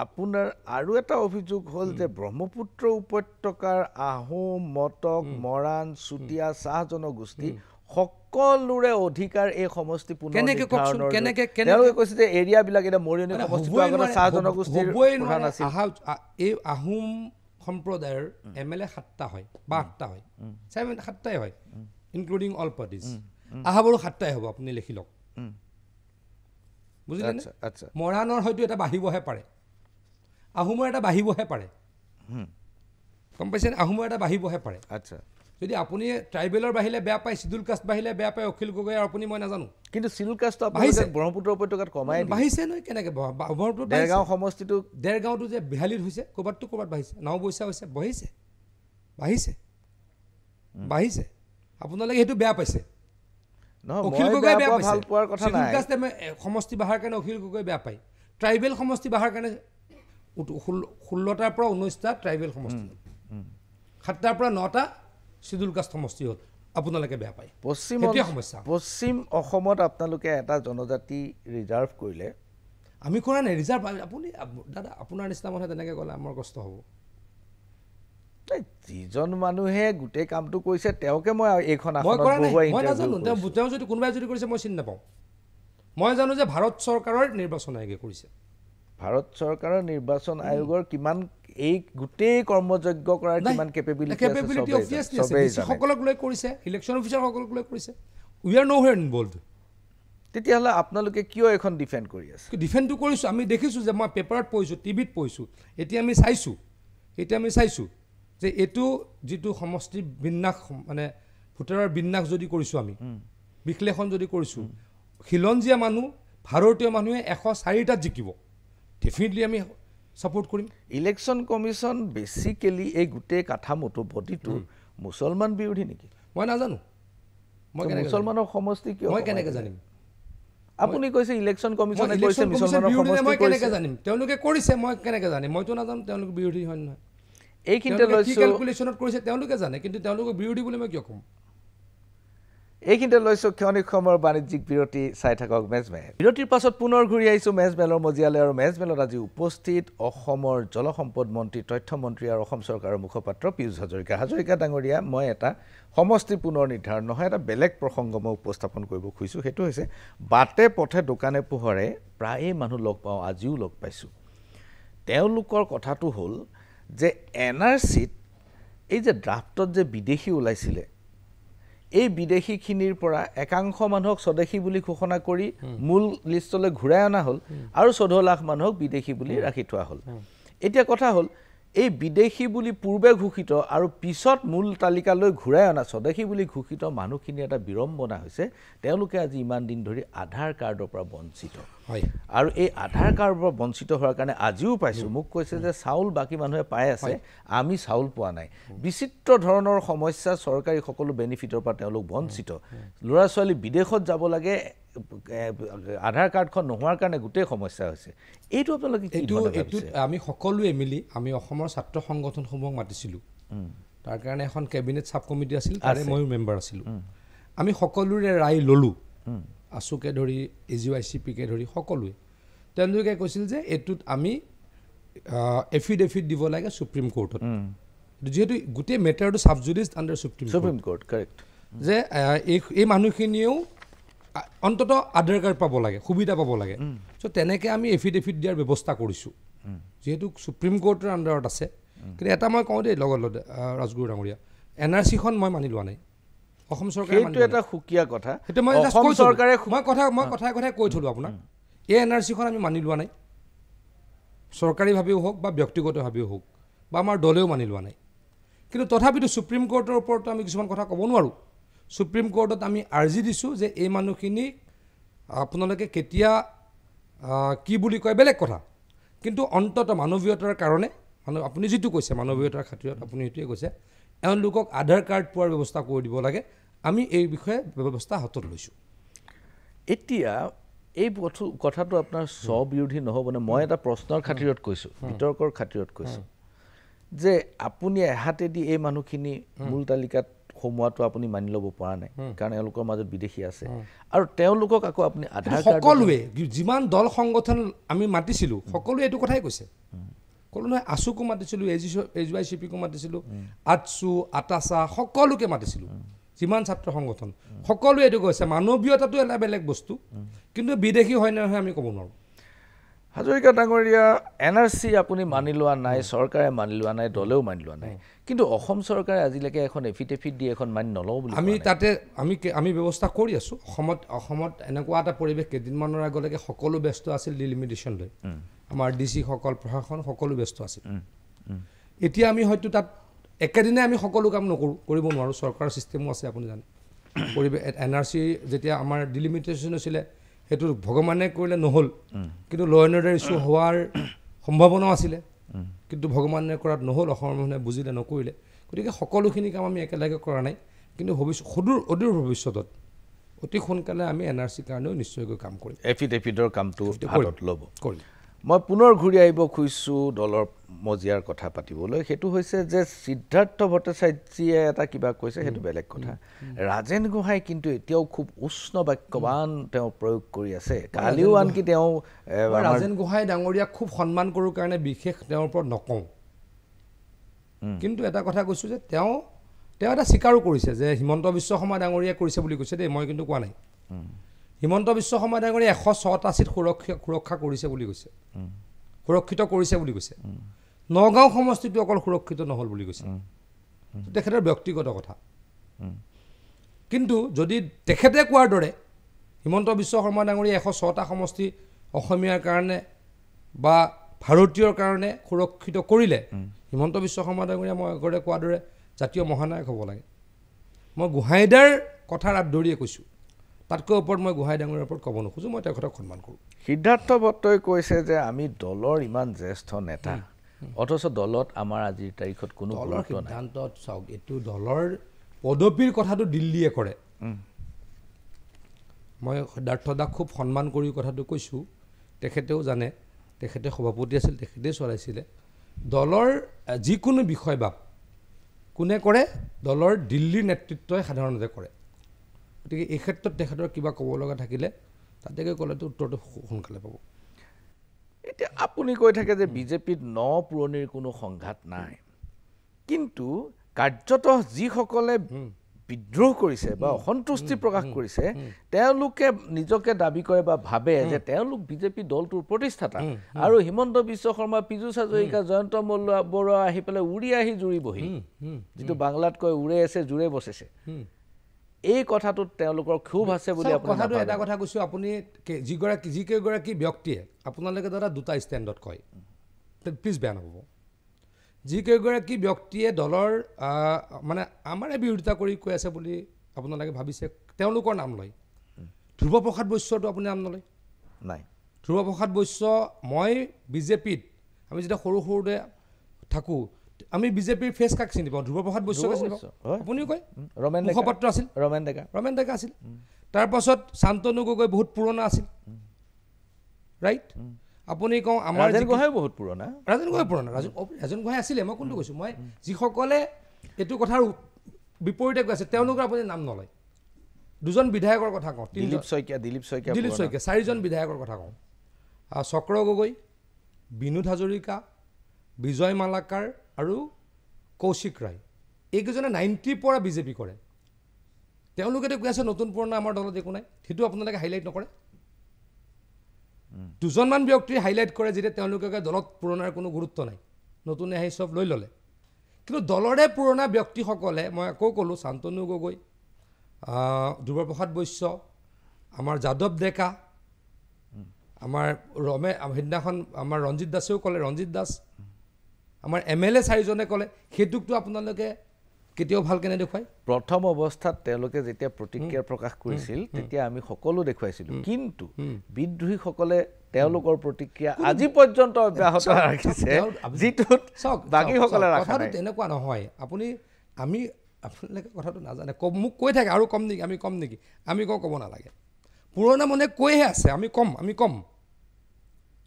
আপোনাৰ আৰু এটা অভিযোগ হ'ল যে ব্ৰহ্মপুত্ৰ উপত্যকাৰ আহোম মটক মৰাণ চুতীয়া চাহ জনগোষ্ঠী সকলোৰে অধিকাৰ এই সমষ্টি পুনৰ তেওঁলোকে কৈছে যে এৰিয়াবিলাক এতিয়া মৰিয়নি সমষ্টিটো আগতে চাহ জনগোষ্ঠীৰ প্ৰধান আছিল এই আহোম সম্প্ৰদায়ৰ MLA 7টা হয় বা 8টা হয় 7টাই হয় ইনক্লুডিং অল পাৰ্টিজ আহাবৰো 7টাই হ'ব আপুনি লিখি লওক বুজিলে আচ্ছা মৰাণৰ হয়তো এটা বাঢ়িবহে পাৰে আহোমৰ এটা বাঢ়িবহে পাৰে গম পাইছেনে আহোমৰ এটা বাঢ়িবহে পাৰে আচ্ছা যদি আপুনি ট্ৰাইবেলৰ বাঢ়িলে বেয়া পায় চিডুল কাষ্ট বাঢ়িলে বেয়া পায় অখিল গগৈ আৰু আপুনি মই নাজানো কিন্তু চিডুল কাষ্টটো আপোনালোকে ব্ৰহ্মপুত্ৰ উপত্যকাত কমাই বাঢ়িছে নহয় কেনেকৈ দেৰগাঁও সমষ্টিটো দেৰগাঁওটো যে বিহালীত হৈছে ক'ৰবাততো ক'ৰবাত বাঢ়িছে নাওবৈচা হৈছে বাঢ়িছে আপোনালোকে সেইটো বেয়া পাইছে অখিল গগৈ বেয়া পাইছে চিডুল কাষ্ট সমষ্টি বঢ়াৰ কাৰণে অখিল গগৈ বেয়া পায় ট্ৰাইবেল সমষ্টি বঢ়াৰ কাৰণে 16টাৰ পৰা 19টা ট্ৰাইবেল সমষ্টি 7টাৰ পৰা 9টা চিডুল কাষ্ট সমষ্টি হ'ল আপোনালোকে বেয়া পায় পশ্চিম অসমত আপোনালোকে এটা জনজাতি ৰিজাৰ্ভ কৰিলে আমি কৰা নাই ৰিজাৰ্ভ আপুনি দাদা আপোনাৰ নিচিনা মানুহে তেনেকৈ ক'লে আমাৰ কষ্ট হ'ব যিজন মানুহে গোটেই কামটো কৰিছে তেওঁকে মই এইখন মই নাজানো তেওঁ যদি কোনোবাই যদি কৰিছে মই চিনি নাপাওঁ মই জানো যে ভাৰত চৰকাৰৰ নিৰ্বাচন আয়োগে কৰিছে ভাৰত চৰকাৰৰ নিৰ্বাচন আয়োগৰ কিমান এই গোটেই কৰ্মযজ্ঞ কৰাৰ কিমান কেপেবিলিটি আছে সকলক লৈ কৰিছে ইলেকশ্যন অফিচাৰসকলক লৈ কৰিছে উই আৰ ন'হেয়াৰ ইনভলভড তেতিয়াহ'লে আপোনালোকে কিয় এখন ডিফেণ্ড কৰি আছে ডিফেণ্ডটো কৰিছোঁ আমি দেখিছোঁ যে মই পেপাৰত পঢ়িছোঁ টিভিত পঢ়িছোঁ এতিয়া আমি চাইছোঁ যে এইটো যিটো সমষ্টি বিন্যাস মানে ভোটাৰৰ বিন্যাস যদি কৰিছোঁ আমি বিশ্লেষণ যদি কৰিছোঁ খিলঞ্জীয়া মানুহ ভাৰতীয় মানুহে 104টাত জিকিব ডেফিনেটলি আমি ছাপোৰ্ট কৰিম ইলেকশ্যন কমিশ্যন বেচিকেলি এই গোটেই কাঠামোটো বডিটো মুছলমান বিৰোধী নেকি মই নাজানো মুছলমানৰ সমষ্টি কিয় মই কেনেকৈ জানিম আপুনি কৈছে ইলেকশ্যন কমিশ্যনে কৈছে মুছলমানৰ সমষ্টি মই কেনেকৈ জানিম তেওঁলোকে কৰিছে মই কেনেকৈ জানিম মইতো নাজানো তেওঁলোকে বিৰোধী হয় নহয় এইখিনিতে কি কেলকুলেশ্যনত কৰিছে তেওঁলোকে জানে কিন্তু তেওঁলোকক বিৰোধী বুলি মই কিয় ক'ম এইখিনিতে লৈছোঁ ক্ষণিক সময়ৰ বাণিজ্যিক বিৰতি চাই থাকক মেজমেল বিৰতিৰ পাছত পুনৰ ঘূৰি আহিছোঁ মেজমেলৰ মজিয়ালৈ আৰু মেজমেলত আজি উপস্থিত অসমৰ জলসম্পদ মন্ত্ৰী তথ্যমন্ত্ৰী আৰু অসম চৰকাৰৰ মুখপাত্ৰ পীয়ুষ হাজৰিকা ডাঙৰীয়া মই এটা সমষ্টি পুনৰ নিৰ্ধাৰণ নহয় এটা বেলেগ প্ৰসংগ মই উপস্থাপন কৰিব খুজিছোঁ সেইটো হৈছে বাটে পথে দোকানে পোহৰে প্ৰায়ে মানুহ লগ পাওঁ আজিও লগ পাইছোঁ তেওঁলোকৰ কথাটো হ'ল যে NRCত এই যে ড্ৰাফটত যে বিদেশী ওলাইছিলে এই বিদেশীখিনিৰ পৰা একাংশ মানুহক স্বদেশী বুলি ঘোষণা কৰি মূল লিষ্টলৈ ঘূৰাই অনা হ'ল আৰু 14 লাখ মানুহক বিদেশী বুলি ৰাখি থোৱা হ'ল এতিয়া কথা হ'ল এই বিদেশী বুলি পূৰ্বে ঘোষিত আৰু পিছত মূল তালিকালৈ ঘূৰাই অনা স্বদেশী বুলি ঘোষিত মানুহখিনি এটা বিৰম্বনা হৈছে তেওঁলোকে আজি ইমান দিন ধৰি আধাৰ কাৰ্ডৰ পৰা বঞ্চিত হয় আৰু এই আধাৰ কাৰ্ডৰ পৰা বঞ্চিত হোৱাৰ কাৰণে আজিও পাইছোঁ মোক কৈছে যে চাউল বাকী মানুহে পাই আছে আমি চাউল পোৱা নাই বিচিত্ৰ ধৰণৰ সমস্যা চৰকাৰী সকলো বেনিফিটৰ পৰা তেওঁলোক বঞ্চিত ল'ৰা ছোৱালী বিদেশত যাব লাগে আধাৰ কাৰ্ডখন নোহোৱাৰ কাৰণে গোটেই সমস্যা হৈছে এইটো আপোনালোকে আমি সকলোৱে মিলি আমি অসমৰ ছাত্ৰ সংগঠনসমূহক মাতিছিলোঁ তাৰ কাৰণে এখন কেবিনেট সাব কমিটি আছিল তাৰে ময়ো মেম্বাৰ আছিলোঁ আমি সকলোৰে ৰায় ল'লোঁ আছুকে ধৰি AGYCPকে ধৰি সকলোৱে তেওঁলোকে কৈছিল যে এইটোত আমি এফিডেভিট দিব লাগে সুপ্ৰিম কোৰ্টত যিহেতু গোটেই মেটাৰটো সাবজুডিজ আণ্ডাৰ সুপ্ৰিম কোৰ্ট কাৰেক্ট যে এই মানুহখিনিয়েও অন্তত আধাৰ কাৰ্ড পাব লাগে সুবিধা পাব লাগে চ' তেনেকৈ আমি এফিডেভিট দিয়াৰ ব্যৱস্থা কৰিছোঁ যিহেতু সুপ্ৰিম কোৰ্টৰ আণ্ডাৰত আছে কিন্তু এটা মই কওঁ দেই লগত ৰাজগুৰু ডাঙৰীয়া NRCখন মই মানি লোৱা নাই অসম চৰকাৰে সেইটো এটা সুকীয়া কথা সেইটো মই অসম চৰকাৰে মই কথাই কৈ থলোঁ আপোনাক এই NRCখন আমি মানি লোৱা নাই চৰকাৰীভাৱেও হওক বা ব্যক্তিগতভাৱেও হওক বা আমাৰ দলেও মানি লোৱা নাই কিন্তু তথাপিতো সুপ্ৰিম কোৰ্টৰ ওপৰতো আমি কিছুমান কথা ক'ব নোৱাৰোঁ সুপ্ৰিম কোৰ্টত আমি আৰ্জি দিছোঁ যে এই মানুহখিনিক আপোনালোকে কেতিয়া কি বুলি কয় বেলেগ কথা কিন্তু অন্তত মানৱীয়তাৰ কাৰণে আপুনি যিটো কৈছে মানৱীয়তাৰ খাতিৰত আপুনি সেইটোৱে কৈছে এওঁলোকক আধাৰ কাৰ্ড পোৱাৰ ব্যৱস্থা কৰি দিব লাগে আমি এই বিষয়ে ব্যৱস্থা হাতত লৈছোঁ এতিয়া এই কথাটো আপোনাৰ স্ববিৰোধী নহ'বনে মই এটা প্ৰশ্নৰ খাতিৰত কৈছোঁ বিতৰ্কৰ খাতিৰত কৈছোঁ যে আপুনি এহাতেদি এই মানুহখিনি মূল তালিকাত সোমোৱাটো আপুনি মানি ল'ব পৰা নাই কাৰণ এওঁলোকৰ মাজত বিদেশী আছে আৰু তেওঁলোকক আকৌ আপুনি আধাৰ কাৰ্ড সকলোৱে যিমান দল সংগঠন আমি মাতিছিলোঁ সকলোৱে এইটো কথাই কৈছে ক'লো নহয় আছুকো মাতিছিলোঁ AGYCPকো মাতিছিলোঁ আটছু আটাচা সকলোকে মাতিছিলোঁ যিমান ছাত্ৰ সংগঠন সকলোৱে এইটো কৈছে মানৱীয়তাটো এটা বেলেগ বস্তু কিন্তু বিদেশী হয় নহয় আমি ক'ব নোৱাৰোঁ হাজৰিকা ডাঙৰীয়া NRC আপুনি মানি লোৱা নাই চৰকাৰে মানি লোৱা নাই দলেও মানি লোৱা নাই কিন্তু অসম চৰকাৰে আজিলৈকে এখন এফিডেভিট দি এখন মানি নলওঁ বুলি আমি তাতে আমি ব্যৱস্থা কৰি আছোঁ অসমত এনেকুৱা এটা পৰিৱেশ কেইদিনমানৰ আগলৈকে সকলো ব্যস্ত আছিল ডিলিমিটেশ্যন লৈ আমাৰ DC সকল প্ৰশাসন সকলো ব্যস্ত আছিল এতিয়া আমি হয়তো তাত একেদিনে আমি সকলো কাম কৰিব নোৱাৰোঁ চৰকাৰৰ ছিষ্টেমো আছে আপুনি জানে পৰিৱেশ NRC যেতিয়া আমাৰ ডিলিমিটেশ্যন হৈছিলে সেইটো ভগৱানে কৰিলে নহ'ল কিন্তু ল' এণ্ড অৰ্ডাৰ ইছ্যু হোৱাৰ সম্ভাৱনাও আছিলে কিন্তু ভগৱানে কৰাত নহ'ল অসমৰ মানুহে বুজিলে নকৰিলে গতিকে সকলোখিনি কাম আমি একেলগে কৰা নাই কিন্তু অদূৰ ভৱিষ্যতত অতি সোনকালে আমি NRCৰ কাৰণেও নিশ্চয়কৈ কাম কৰিম এফিডেভিটৰ কামটো হাতত ল'ব মই পুনৰ ঘূৰি আহিব খুজিছোঁ দলৰ মজিয়াৰ কথা পাতিবলৈ সেইটো হৈছে যে সিদ্ধাৰ্থ ভট্টাচাৰ্যীয়ে এটা কিবা কৈছে সেইটো বেলেগ কথা ৰাজেন গোহাঁই কিন্তু এতিয়াও খুব উষ্ণ বাক্যবান তেওঁ প্ৰয়োগ কৰি আছে কালিও আনকি তেওঁ ৰাজেন গোহাঁই ডাঙৰীয়াক খুব সন্মান কৰোঁ কাৰণে বিশেষ তেওঁৰ ওপৰত নকওঁ কিন্তু এটা কথা কৈছোঁ যে তেওঁ এটা স্বীকাৰো কৰিছে যে হিমন্ত বিশ্ব শৰ্মা ডাঙৰীয়াই কৰিছে বুলি কৈছে দেই মই কিন্তু কোৱা নাই হিমন্ত বিশ্ব শৰ্মা ডাঙৰীয়াই 106টা চিট সুৰক্ষা কৰিছে বুলি কৈছে সুৰক্ষিত কৰিছে বুলি কৈছে নগাঁও সমষ্টিটো অকল সুৰক্ষিত নহ'ল বুলি কৈছে তেখেতৰ ব্যক্তিগত কথা কিন্তু যদি তেখেতে কোৱাৰ দৰে হিমন্ত বিশ্ব শৰ্মা ডাঙৰীয়াই 106টা সমষ্টি অসমীয়াৰ কাৰণে বা ভাৰতীয়ৰ কাৰণে সুৰক্ষিত কৰিলে হিমন্ত বিশ্ব শৰ্মা ডাঙৰীয়া মই আগতে কোৱাৰ দৰে জাতীয় মহানায়ক হ'ব লাগে মই গোহাঁইদাৰ কথাৰ আঁত ধৰিয়ে কৈছোঁ তাতকৈ ওপৰত মই গোহাঁই ডাঙৰীয়াৰ ওপৰত ক'ব নোখোজোঁ মই তেখেতক সন্মান কৰোঁ সিদ্ধাৰ্থ ভট্টই কৈছে যে আমি দলৰ ইমান জ্যেষ্ঠ নেতা অথচ দলত আমাৰ আজিৰ তাৰিখত কোনো সিদ্ধান্তত চাওক এইটো দলৰ পদবীৰ কথাটো দিল্লীয়ে কৰে মই সিদ্ধাৰ্থ দাক খুব সন্মান কৰি কথাটো কৈছোঁ তেখেতেও জানে তেখেতে সভাপতি আছিল তেখেতেই চলাইছিলে দলৰ যিকোনো বিষয় বা কোনে কৰে দলৰ দিল্লীৰ নেতৃত্বই সাধাৰণতে কৰে গতিকে এই ক্ষেত্ৰত তেখেতৰ কিবা ক'ব লগা থাকিলে তাতে ক'লেতো উত্তৰটো সোনকালে পাব। এতিয়া আপুনি কৈ থাকে যে বিজেপিত পুৰণিৰ কোনো সংঘাত নাই, কিন্তু কাৰ্যত যিসকলে বিদ্ৰোহ কৰিছে বা অসন্তুষ্টি প্ৰকাশ কৰিছে তেওঁলোকে নিজকে দাবী কৰে বা ভাবে যে তেওঁলোক বিজেপি দলটোৰ প্ৰতিষ্ঠাতা, আৰু হিমন্ত বিশ্ব শৰ্মা, পীযুষ হাজৰিকা, জয়ন্ত বৰুৱা আহি পেলাই উৰি আহি জুৰি বহিল, যিটো বাংলাত কয় উৰে আছে জোৰে বচিছে। এই কথাটোত তেওঁলোকৰ ক্ষোভ আছে বুলি কথাটো এটা কথা কৈছোঁ, আপুনি যিকেইগৰাকী ব্যক্তিয়ে আপোনালোকে দাদা দুটা ষ্টেণ্ডত কয়, প্লিজ বেয়া নাপাব, যিকেইগৰাকী ব্যক্তিয়ে দলৰ মানে আমাৰে বিৰোধিতা কৰি কৈ আছে বুলি আপোনালোকে ভাবিছে, তেওঁলোকৰ নাম লয়। ধ্ৰুৱ প্ৰসাদ বৈশ্যটো আপুনি নাম নলয় নাই। ধ্ৰুৱ প্ৰসাদ বৈশ্য, মই বিজেপিত আমি যেতিয়া সৰু সৰুতে থাকোঁ, আমি বিজেপিৰ ফেচ কাক চিনি পাওঁ? ধ্ৰুৱ প্ৰসাদ বৈশ্যকে চিনি পাওঁ। আপুনিও কয় মুখপাত্ৰ আছিল, ৰমেন ডেকা আছিল। তাৰপাছত শান্তনু গগৈ বহুত পুৰণা আছিল, ৰাইট? আপুনি কওঁ আমাৰ ৰাজেন গোহাঁই বহুত পুৰণা, ৰাজেন গোহাঁই আছিলে। মই কোনটো কৈছোঁ? মই যিসকলে এইটো কথাৰ বিপৰীতে কৈ আছে তেওঁলোকৰ আপুনি নাম নলয়। দুজন বিধায়কৰ কথা কওঁ, দিলীপ শইকীয়া, চাৰিজন বিধায়কৰ কথা কওঁ, চক্ৰ গগৈ, বিনোদ হাজৰিকা, বিজয় মালাকাৰ আৰু কৌশিক ৰায়। এইকেইজনে 90ৰ পৰা বিজেপি কৰে। তেওঁলোকেতো কৈ আছে নতুন পুৰণা আমাৰ দলত একো নাই, সেইটো আপোনালোকে হাইলাইট নকৰে। দুজনমান ব্যক্তিয়ে হাইলাইট কৰে যেতিয়া তেওঁলোকে দলত পুৰণাৰ কোনো গুৰুত্ব নাই, নতুনে আহি চব লৈ ল'লে। কিন্তু দলৰে পুৰণা ব্যক্তিসকলে, মই আকৌ ক'লোঁ, শান্তনু গগৈ, ধ্ৰুৱ প্ৰসাদ বৈশ্য, আমাৰ যাদৱ ডেকা, আমাৰ সেইদিনাখন আমাৰ ৰঞ্জিত দাসেও ক'লে, ৰঞ্জিত দাস, আমাৰ MLA চাৰিজনে ক'লে, সেইটোকতো আপোনালোকে কেতিয়াও ভালকৈ নেদেখুৱায়। প্ৰথম অৱস্থাত তেওঁলোকে যেতিয়া প্ৰতিক্ৰিয়া প্ৰকাশ কৰিছিল তেতিয়া আমি সকলো দেখুৱাইছিলোঁ, কিন্তু বিদ্ৰোহীসকলে তেওঁলোকৰ প্ৰতিক্ৰিয়া আজি পৰ্যন্ত অব্যাহত ৰাখিছে, যিটোত বাকীসকলে ৰাখা নাই। তেনেকুৱা নহয়। আপোনালোকে কথাটো নাজানে, মোক কৈ থাকে আৰু কম নেকি, আমি কম নেকি? আমি ক'ব নালাগে। পুৰণা মানুহে কৈহে আছে আমি কম,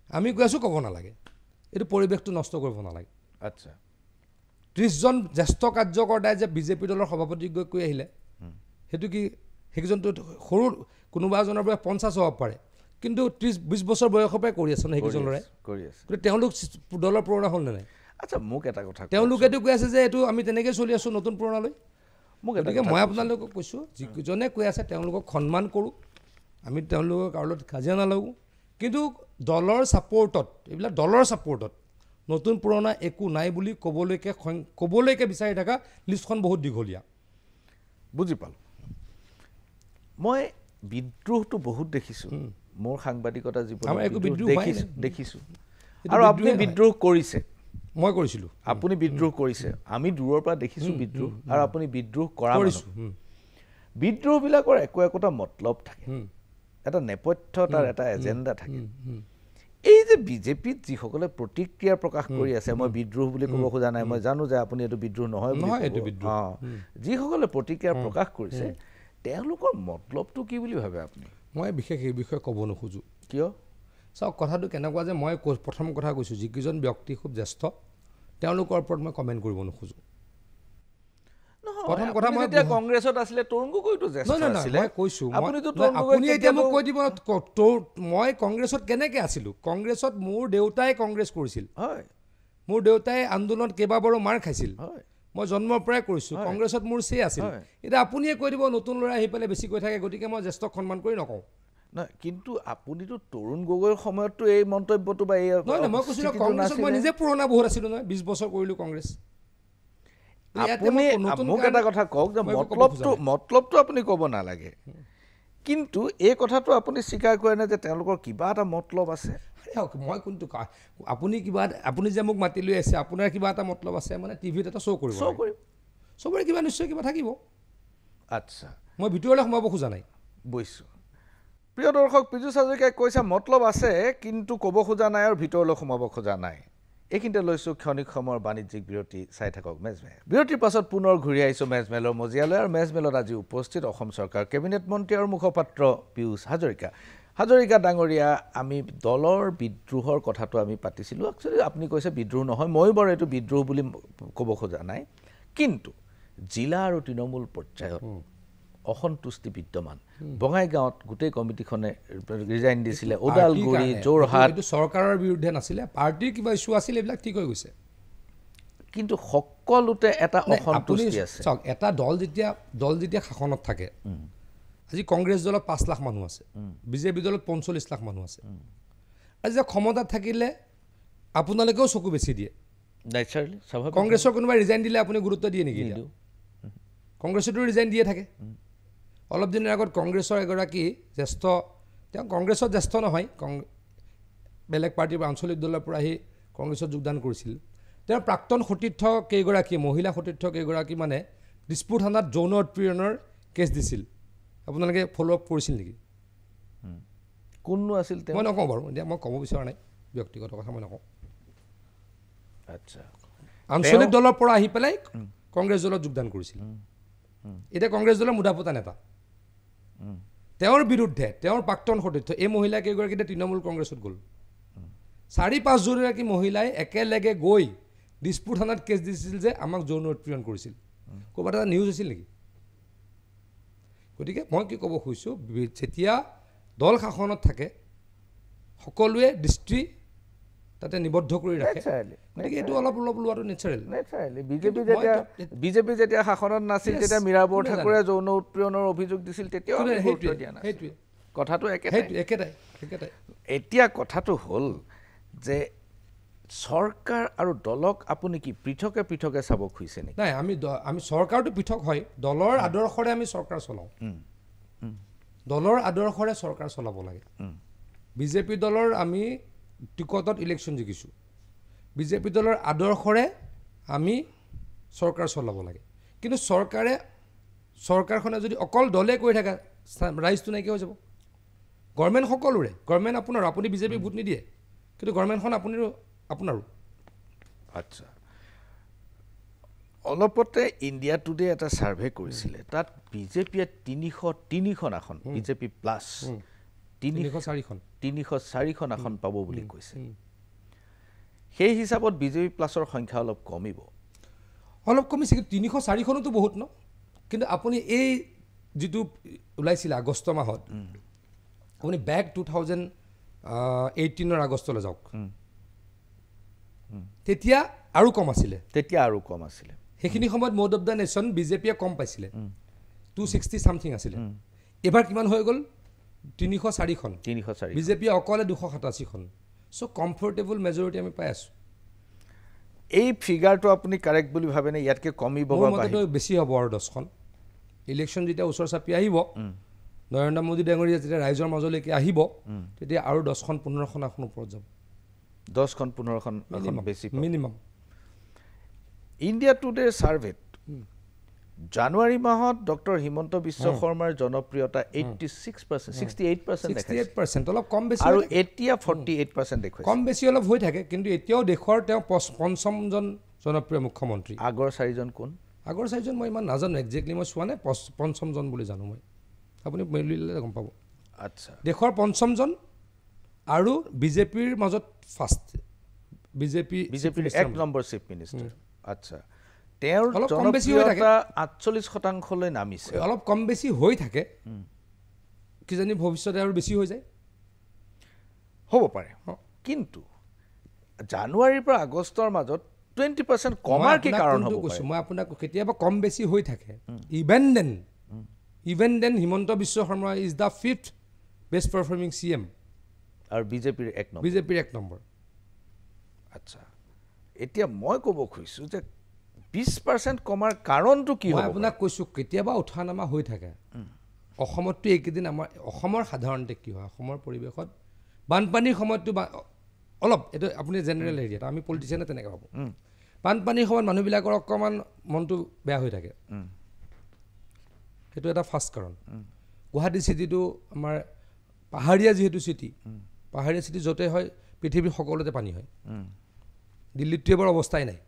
আমি কৈ আছোঁ ক'ব নালাগে। এইটো পৰিৱেশটো নষ্ট কৰিব নালাগে। আচ্ছা, 30জন জ্যেষ্ঠ কাৰ্যকৰ্তাই যে বিজেপি দলৰ সভাপতি গৈ কৈ আহিলে, সেইটো কি সেইকেইজনটো সৰু, কোনোবা এজনৰ বয়স 50 হ'ব পাৰে, কিন্তু 30-20 বছৰ বয়সৰ পৰাই কৰি আছে ন সেইকেইজন ল'ৰাই। গতিকে তেওঁলোক দলৰ পুৰণা হ'ল নে নাই? আচ্ছা, মোক এটা কথা, তেওঁলোকেতো কৈ আছে যে এইটো আমি তেনেকৈ চলি আছোঁ নতুন পুৰণালৈ। গতিকে মই আপোনালোকক কৈছোঁ, যিজনে কৈ আছে তেওঁলোকক সন্মান কৰোঁ, আমি তেওঁলোকক কাৰো লগত কাজিয়া নালাগোঁ, কিন্তু দলৰ ছাপৰ্টত, এইবিলাক দলৰ ছাপৰ্টত নতুন পুৰণা একো নাই বুলি ক'বলৈকে বিচাৰি থকা লিষ্টখন বহুত দীঘলীয়া। বুজি পালোঁ। মই বিদ্ৰোহটো বহুত দেখিছোঁ, মোৰ সাংবাদিকতা জীৱনত দেখিছোঁ, আৰু আপুনি বিদ্ৰোহ কৰিছে, মই কৰিছিলোঁ, আপুনি বিদ্ৰোহ কৰিছে, আমি দূৰৰ পৰা দেখিছোঁ বিদ্ৰোহ, আৰু আপুনি বিদ্ৰোহ কৰা কৰিছোঁ। বিদ্ৰোহবিলাকৰ একোটা মতলব থাকে, এটা নেপথ্য, তাৰ এটা এজেণ্ডা থাকে। এই যে বিজেপিত যিসকলে প্ৰতিক্ৰিয়া প্ৰকাশ কৰি আছে, মই বিদ্ৰোহ বুলি ক'ব খোজা নাই, মই জানো যে আপুনি এইটো বিদ্ৰোহ নহয়, যিসকলে প্ৰতিক্ৰিয়া প্ৰকাশ কৰিছে তেওঁলোকৰ মতলবটো কি বুলি ভাবে আপুনি? মই বিশেষ এই বিষয়ে ক'ব নোখোজোঁ। কিয়? চাওক, কথাটো কেনেকুৱা যে মই প্ৰথম কথা কৈছোঁ, যিকেইজন ব্যক্তি খুব জ্যেষ্ঠ তেওঁলোকৰ ওপৰত মই কমেণ্ট কৰিব নোখোজোঁ। প্ৰথম কথা, মই কংগ্ৰেছত আছিলে, তৰুণ গগৈটো জ্যেষ্ঠ আছিলে। মই কৈছোঁ, আপুনি এতিয়া মোক কৈ দিব, মই কংগ্ৰেছত কেনেকৈ আছিলোঁ? কংগ্ৰেছত মোৰ দেউতাই কংগ্ৰেছ কৰিছিল, মোৰ দেউতাই আন্দোলনত কেইবাবাৰো মাৰ খাইছিল, মই জন্মৰ পৰাই কৰিছোঁ, কংগ্ৰেছত মোৰ চে আছিল। এতিয়া আপুনিয়ে কৈ দিব নতুন ল'ৰাই আহি পেলাই বেছি কৈ থাকে, গতিকে মই জ্যেষ্ঠক সন্মান কৰি নকওঁ। নহয়, কিন্তু আপুনিতো তৰুণ গগৈৰ সময়ততো এই মন্তব্যটো বা এই নহয়, মই কৈছিলোঁ কংগ্ৰেছত মই নিজে পুৰণা বহুত আছিলোঁ নহয়, 20 বছৰ কৰিলোঁ কংগ্ৰেছ। আপুনি মোক এটা কথা কওক যে মতলবটো আপুনি ক'ব নালাগে, কিন্তু এই কথাটো আপুনি স্বীকাৰ কৰে নে যে তেওঁলোকৰ কিবা এটা মতলব আছে? মই কোনটো, আপুনি যে মোক মাতি লৈ আছে, আপোনাৰ কিবা এটা মতলব আছে, মানে টিভিত এটা শ্ব' কৰিব, চবৰে কিবা নিশ্চয় কিবা থাকিব। আচ্ছা, মই ভিতৰলৈ সোমাব খোজা নাই। বুজিছোঁ। প্ৰিয় দৰ্শক, পীযুষ হাজৰিকাই কৈছে মতলব আছে কিন্তু ক'ব খোজা নাই আৰু ভিতৰলৈ সোমাব খোজা নাই। এইখিনিতে লৈছোঁ ক্ষণিক সময়ৰ বাণিজ্যিক বিৰতি, চাই থাকক মেজমেল। বিৰতিৰ পাছত পুনৰ ঘূৰি আহিছোঁ মেজমেলৰ মজিয়ালৈ, আৰু মেজমেলত আজি উপস্থিত অসম চৰকাৰৰ কেবিনেট মন্ত্ৰী আৰু মুখপাত্ৰ পীযুষ হাজৰিকা। হাজৰিকা ডাঙৰীয়া, আমি দলৰ বিদ্ৰোহৰ কথাটো আমি পাতিছিলোঁ। একচুৱেলি আপুনি কৈছে বিদ্ৰোহ নহয়, ময়ো বাৰু এইটো বিদ্ৰোহ বুলি ক'ব খোজা নাই, কিন্তু জিলা আৰু তৃণমূল পৰ্যায়ত অসন্তুষ্টি বিদ্যমান বঙাইগাঁৱত গোটেই কমিটিখনে ৰিজাইন দিছিলে ওদালগুৰি যোৰহাট এইটো চৰকাৰৰ বিৰুদ্ধে নাছিলে পাৰ্টিৰ কিবা ইছ্যু আছিলে এইবিলাক ঠিক হৈ গৈছে কিন্তু সকলোতে এটা অসন্তুষ্টি আছে চাওক এটা দল যেতিয়া শাসনত থাকে আজি কংগ্ৰেছ দলত 5 লাখ মানুহ আছে বিজেপি দলত 45 লাখ মানুহ আছে আজি ক্ষমতাত থাকিলে আপোনালোকেও চকু বেছি দিয়ে নেচাৰেলি স্বাভাৱিক কংগ্ৰেছৰ কোনোবাই ৰিজাইন দিলে আপুনি গুৰুত্ব দিয়ে নেকি কংগ্ৰেছতো ৰিজাইন দিয়ে থাকে অলপ দিনৰ আগত কংগ্ৰেছৰ এগৰাকী জ্যেষ্ঠ তেওঁ কংগ্ৰেছৰ জ্যেষ্ঠ নহয় বেলেগ পাৰ্টিৰ বা আঞ্চলিক দলৰ পৰা আহি কংগ্ৰেছত যোগদান কৰিছিল তেওঁৰ প্ৰাক্তন সতীৰ্থ কেইগৰাকী মহিলা সতীৰ্থ কেইগৰাকী মানে দিছপুৰ থানাত যৌন উৎপীড়নৰ কেছ দিছিল আপোনালোকে ফ'ল' আপ কৰিছিল নেকি কোননো আছিল মই নকওঁ বাৰু এতিয়া মই ক'ব বিচৰা নাই ব্যক্তিগত কথা মই নকওঁ আচ্ছা আঞ্চলিক দলৰ পৰা আহি পেলাই কংগ্ৰেছ দলত যোগদান কৰিছিল এতিয়া কংগ্ৰেছ দলৰ মুদাপতা নেতা তেওঁৰ বিৰুদ্ধে তেওঁৰ প্ৰাক্তন সতীৰ্থ এই মহিলা কেইগৰাকী এতিয়া তৃণমূল কংগ্ৰেছত গ'ল 4-5জনগৰাকী মহিলাই একেলগে গৈ দিছপুৰ থানাত কেছ দিছিল যে আমাক যৌন উৎপীড়ন কৰিছিল ক'ৰবাত এটা নিউজ আছিল নেকি গতিকে মই কি ক'ব খুজিছোঁ যেতিয়া দল শাসনত থাকে সকলোৱে দৃষ্টি তাতে নিবদ্ধ কৰি ৰাখে গতিকে এইটো অলপ লোৱাটো নেচাৰেল বিজেপি যেতিয়া শাসনত নাছিল তেতিয়া মীৰা বৰঠাকুৰে যৌন উৎপীড়নৰ অভিযোগ দিছিল তেতিয়াও সেইটোৱে কথাটো একেটাই এতিয়া কথাটো হ'ল যে চৰকাৰ আৰু দলক আপুনি কি পৃথকে পৃথকে চাব খুজিছে নেকি নাই আমি চৰকাৰটো পৃথক হয় দলৰ আদৰ্শৰে আমি চৰকাৰ চলাওঁ দলৰ আদৰ্শৰে চৰকাৰ চলাব লাগে বিজেপি দলৰ আমি টিকটত ইলেকশ্যন জিকিছোঁ বিজেপি দলৰ আদৰ্শৰে আমি চৰকাৰ চলাব লাগে কিন্তু চৰকাৰখনে যদি অকল দলে কৰি থাকে ৰাইজটো নাইকিয়া হৈ যাব গভৰ্ণমেণ্ট সকলোৰে গভৰ্ণমেণ্ট আপোনাৰ আপুনি বিজেপি ভোট নিদিয়ে কিন্তু গভৰ্ণমেণ্টখন আপোনাৰো আচ্ছা অলপতে ইণ্ডিয়া টুডে এটা ছাৰ্ভে কৰিছিলে তাত বিজেপিয়ে 303খন আসন বিজেপি প্লাছ 304খন আসন পাব বুলি কৈছে সেই হিচাপত বিজেপি প্লাছৰ সংখ্যা অলপ কমিছে কিন্তু 304খনতো বহুত ন কিন্তু আপুনি এই যিটো ওলাইছিলে আগষ্ট মাহত আপুনি বেক 2018 আগষ্টলৈ যাওক তেতিয়া আৰু কম আছিলে সেইখিনি সময়ত মোড অফ দ্য নেশ্যন বিজেপিয়ে কম পাইছিলে 260 সামথিং আছিলে এবাৰ কিমান হৈ গ'ল 304খন বিজেপিয়ে অকলে 287খন চ' কমফৰ্টেবল মেজৰিটি আমি পাই আছোঁ এই ফিগাৰটো আপুনি কাৰেক্ট বুলি ভাবেনে ইয়াতকৈ কমিব বেছি হ'ব আৰু 10খন ইলেকশ্যন যেতিয়া ওচৰ চাপি আহিব নৰেন্দ্ৰ মোদী ডাঙৰীয়া যেতিয়া ৰাইজৰ মাজলৈকে আহিব তেতিয়া আৰু 10খন 15খন আসন ওপৰত যাব 10খন 15খন বেছি মিনিমাম ইণ্ডিয়া টুডে ছাৰ্ভেত জানুৱাৰী মাহত ডক্টৰ হিমন্ত বিশ্ব শৰ্মাৰ জনপ্ৰিয়তা 68% অলপ কম বেছি আৰু এতিয়া 48% দেখুৱাইছে কম বেছি অলপ হৈ থাকে কিন্তু এতিয়াও দেশৰ তেওঁ 5জন জনপ্ৰিয় মুখ্যমন্ত্ৰী আগৰ 4জন কোন আগৰ 4জন মই ইমান নাজানো একজেক্টলি মই চোৱা নাই 5জন বুলি জানো মই আপুনি মিলিলে গম পাব আচ্ছা দেশৰ 5জন আৰু বিজেপিৰ মাজত ফাৰ্ষ্ট বিজেপিৰ 1 নম্বৰ চিফ মিনিষ্টাৰ আচ্ছা তেওঁৰ জনপ্ৰিয়তা 48%লৈ নামিছে অলপ কম বেছি হৈ থাকে কিজানি ভৱিষ্যতে আৰু বেছি হৈ যায় হ'ব পাৰে কিন্তু জানুৱাৰীৰ পৰা আগষ্টৰ মাজত 20% কমাৰ কি কাৰণ হ'ব পাৰে মই আপোনাক কেতিয়াবা কম বেছি হৈ থাকে even then Himanta Biswa Sarma is the 5th best performing CM আৰু বিজেপিৰ 1 নম্বৰ আচ্ছা এতিয়া মই ক'ব খুজিছোঁ যে 20% কমাৰ কাৰণটো কি হ'ব মই আপোনাক কৈছোঁ কেতিয়াবা উঠা নামা হৈ থাকে অসমততো এইকেইদিন আমাৰ অসমৰ সাধাৰণতে কি হয় অসমৰ পৰিৱেশত বানপানীৰ সময়ততো অলপ এইটো আপুনি জেনেৰেল এৰিয়াত আমি পলিটিচিয়ানে তেনেকৈ ভাবোঁ বানপানীৰ সময়ত মানুহবিলাকৰ অকণমান মনটো বেয়া হৈ থাকে সেইটো এটা ফাৰ্ষ্ট কাৰণ গুৱাহাটী চিটিটো আমাৰ পাহাৰীয়া যিহেতু চিটি পাহাৰীয়া চিটি য'তে হয় পৃথিৱীৰ সকলোতে পানী হয় দিল্লীতটো এবাৰ অৱস্থাই নাই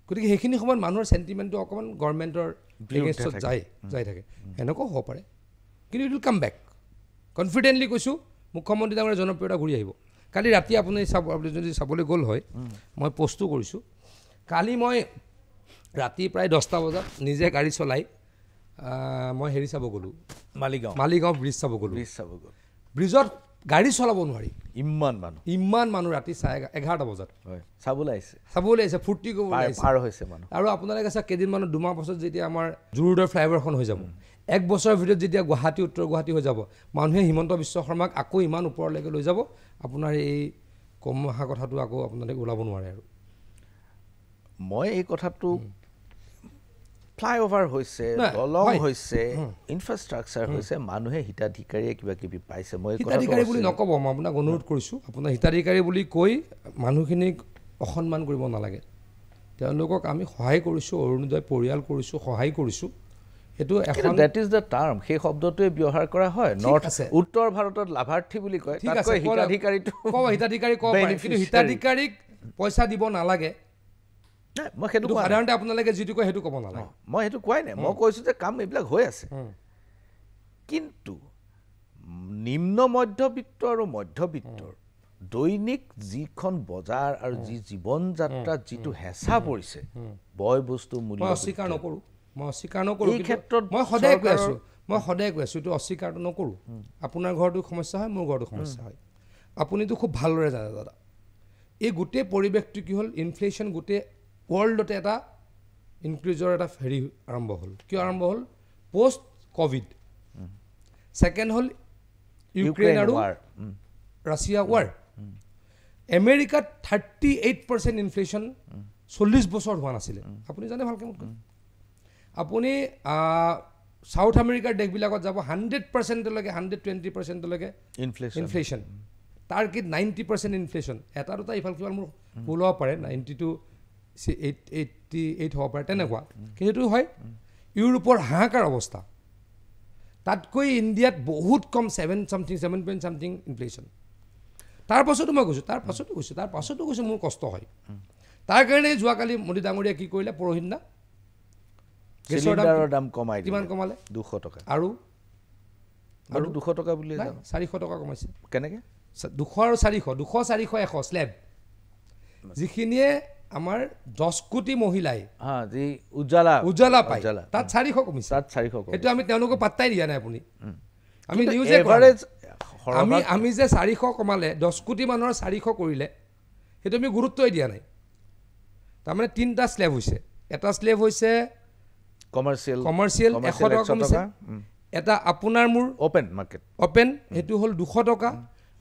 গতিকে সেইখিনি সময়ত মানুহৰ চেণ্টিমেণ্টটো অকণমান গভৰ্ণমেণ্টৰ এগেইনষ্টত যাই থাকে সেনেকুৱাও হ'ব পাৰে কিন্তু it will come back confidently কৈছোঁ মুখ্যমন্ত্ৰী ডাঙৰীয়া জনপ্ৰিয়তা ঘূৰি আহিব কালি ৰাতি আপুনি যদি চাবলৈ গ'ল হয় মই পষ্টটো কৰিছোঁ কালি মই ৰাতি প্ৰায় 10টা বজাত নিজে গাড়ী চলাই মই হেৰি চাব গ'লোঁ মালিগাঁও ব্ৰিজ চাব গ'লোঁ ব্ৰিজ চাব গ'ল ব্ৰিজত গাড়ী চলাব নোৱাৰি ইমান মানুহ ৰাতি 11:30 বজাত চাবলৈ আহিছে ফূৰ্তি কৰিব পাৰ হৈছে মানুহ আৰু আপোনালোকে চাওক কেইদিনমানৰ 2 মাহ পাছত যেতিয়া আমাৰ জুৰোডৰ ফ্লাইঅভাৰখন হৈ যাব 1 বছৰৰ ভিতৰত যেতিয়া গুৱাহাটী উত্তৰ গুৱাহাটী হৈ যাব মানুহে হিমন্ত বিশ্ব শৰ্মাক আকৌ ইমান ওপৰলৈকে লৈ যাব আপোনাৰ এই কম অহা কথাটো আকৌ আপোনালোকে ওলাব নোৱাৰে আৰু মই এই কথাটো ফ্লাইঅভাৰ হৈছে দলং হৈছে ইনফ্ৰাষ্ট্ৰাকচাৰ হৈছে মানুহে হিতাধিকাৰীয়ে কিবা কিবি পাইছে মই হিতাধিকাৰী বুলি নক'ব মই আপোনাক অনুৰোধ কৰিছোঁ আপোনাৰ হিতাধিকাৰী বুলি কৈ মানুহখিনিক অসন্মান কৰিব নালাগে তেওঁলোকক আমি সহায় কৰিছোঁ অৰুণোদয় পৰিয়াল কৰিছোঁ সহায় কৰিছোঁ এইটো এখন দ্যাট ইজ দ্য টাৰ্ম সেই শব্দটোৱে ব্যৱহাৰ কৰা হয় উত্তৰ ভাৰতত লাভাৰ্থী বুলি কয় তাতকৈ হিতাধিকাৰী ক'ব পাৰে কিন্তু হিতাধিকাৰীক পইচা দিব নালাগে মই সেইটো সাধাৰণতে আপোনালোকে যিটো কয় সেইটো ক'ব নালাগে মই সেইটো কোৱাই নাই মই কৈছোঁ যে কাম এইবিলাক হৈ আছে কিন্তু নিম্ন মধ্যবিত্ত আৰু মধ্যবিত্তৰ দৈনিক যিখন বজাৰ আৰু যি জীৱন যাত্ৰাত যিটো হেঁচা পৰিছে বয় বস্তু মূল্য মই অস্বীকাৰ নকৰোঁ এই ক্ষেত্ৰত মই সদায় কৈ আছোঁ এইটো অস্বীকাৰটো নকৰোঁ আপোনাৰ ঘৰতো সমস্যা হয় মোৰ ঘৰতো সমস্যা হয় আপুনিতো খুব ভালদৰে জানে দাদা এই গোটেই পৰিৱেশটো কি হ'ল ইনফ্লেশ্যন গোটেই ৱৰ্ল্ডতে এটা ইনক্ৰিজৰ এটা হেৰি আৰম্ভ হ'ল কিয় আৰম্ভ হ'ল পষ্ট ক'ভিড ছেকেণ্ড হ'ল ইউক্ৰেইন আৰু ৰাছিয়া ৱাৰ আমেৰিকাত 38% ইনফ্লেশ্যন 40 বছৰ হোৱা নাছিলে আপুনি জানে ভালকৈ মোক আপুনি চাউথ আমেৰিকাৰ দেশবিলাকত যাব 100%লৈকে 120%লৈকে ইনফ্লেশ্যন তাৰ কি 90% ইনফ্লেশ্যন এটা দুটা ইফাল সিফাল মোৰ ভুল হ'ব পাৰে 90 to 88 হ'ব পাৰে তেনেকুৱা কিন্তু সেইটো হয় ইউৰোপৰ হাহাকাৰ অৱস্থা তাতকৈ ইণ্ডিয়াত বহুত কম 7.something ইনফ্লেশ্যন তাৰ পাছতো মই কৈছোঁ তাৰ পাছতো কৈছোঁ মোৰ কষ্ট হয় তাৰ কাৰণে যোৱাকালি মোদী ডাঙৰীয়া কি কৰিলে পৰহিদিনা গেছৰ দাম কমাই কিমান কমালে 200 টকা আৰু 200 টকা বুলি 400 টকা কমাইছে কেনেকৈ 200 আৰু 400 100 স্লেব যিখিনিয়ে আমাৰ 10 কোটি মহিলাই যি উজ্জ্বলা পায় তাত 400 কমিছে সেইটো আমি তেওঁলোকক পাত্তাই দিয়া নাই আপুনি আমি নিউজে আমি যে 400 কমালে 10 কোটি মানুহৰ 400 কৰিলে সেইটো আমি গুৰুত্বই দিয়া নাই তাৰমানে 3টা স্লেব হৈছে এটা স্লেব হৈছে কমাৰ্চিয়েল 100 টকা কমিছে এটা আপোনাৰ মোৰ অপেন সেইটো হ'ল 200 টকা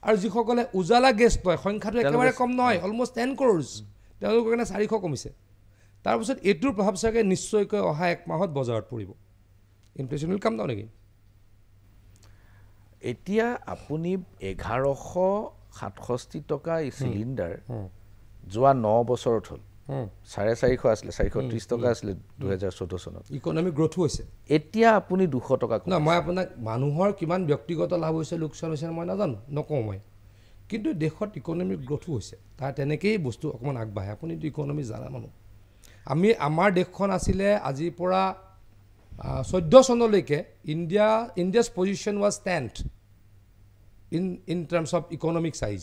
আৰু যিসকলে উজালা গেছ লয় সংখ্যাটো একেবাৰে কম নহয় অলমষ্ট 10 crores তেওঁলোকৰ কাৰণে 400 কমিছে তাৰপিছত এইটোৰ প্ৰভাৱ চাগে নিশ্চয়কৈ অহা 1 মাহত বজাৰত পৰিব inflation will come down again এতিয়া আপুনি 1167 টকা এই চিলিণ্ডাৰ যোৱা 9 বছৰত হ'ল 450 আছিলে 430 টকা আছিলে 2014 চনত ইকনমিক গ্ৰোথো হৈছে এতিয়া আপুনি 200 টকা না মই আপোনাক মানুহৰ কিমান ব্যক্তিগত লাভ হৈছে লোকচান হৈছে মই নাজানো নকওঁ মই কিন্তু দেশত ইকনমিক গ্ৰোথো হৈছে তাৰ তেনেকেই বস্তু অকণমান আগবাঢ়ে আপুনিতো ইকনমি জানা মানুহ আমাৰ দেশখন আছিলে আজিৰ পৰা 14 চনলৈকে India's position was 10th in terms of economic size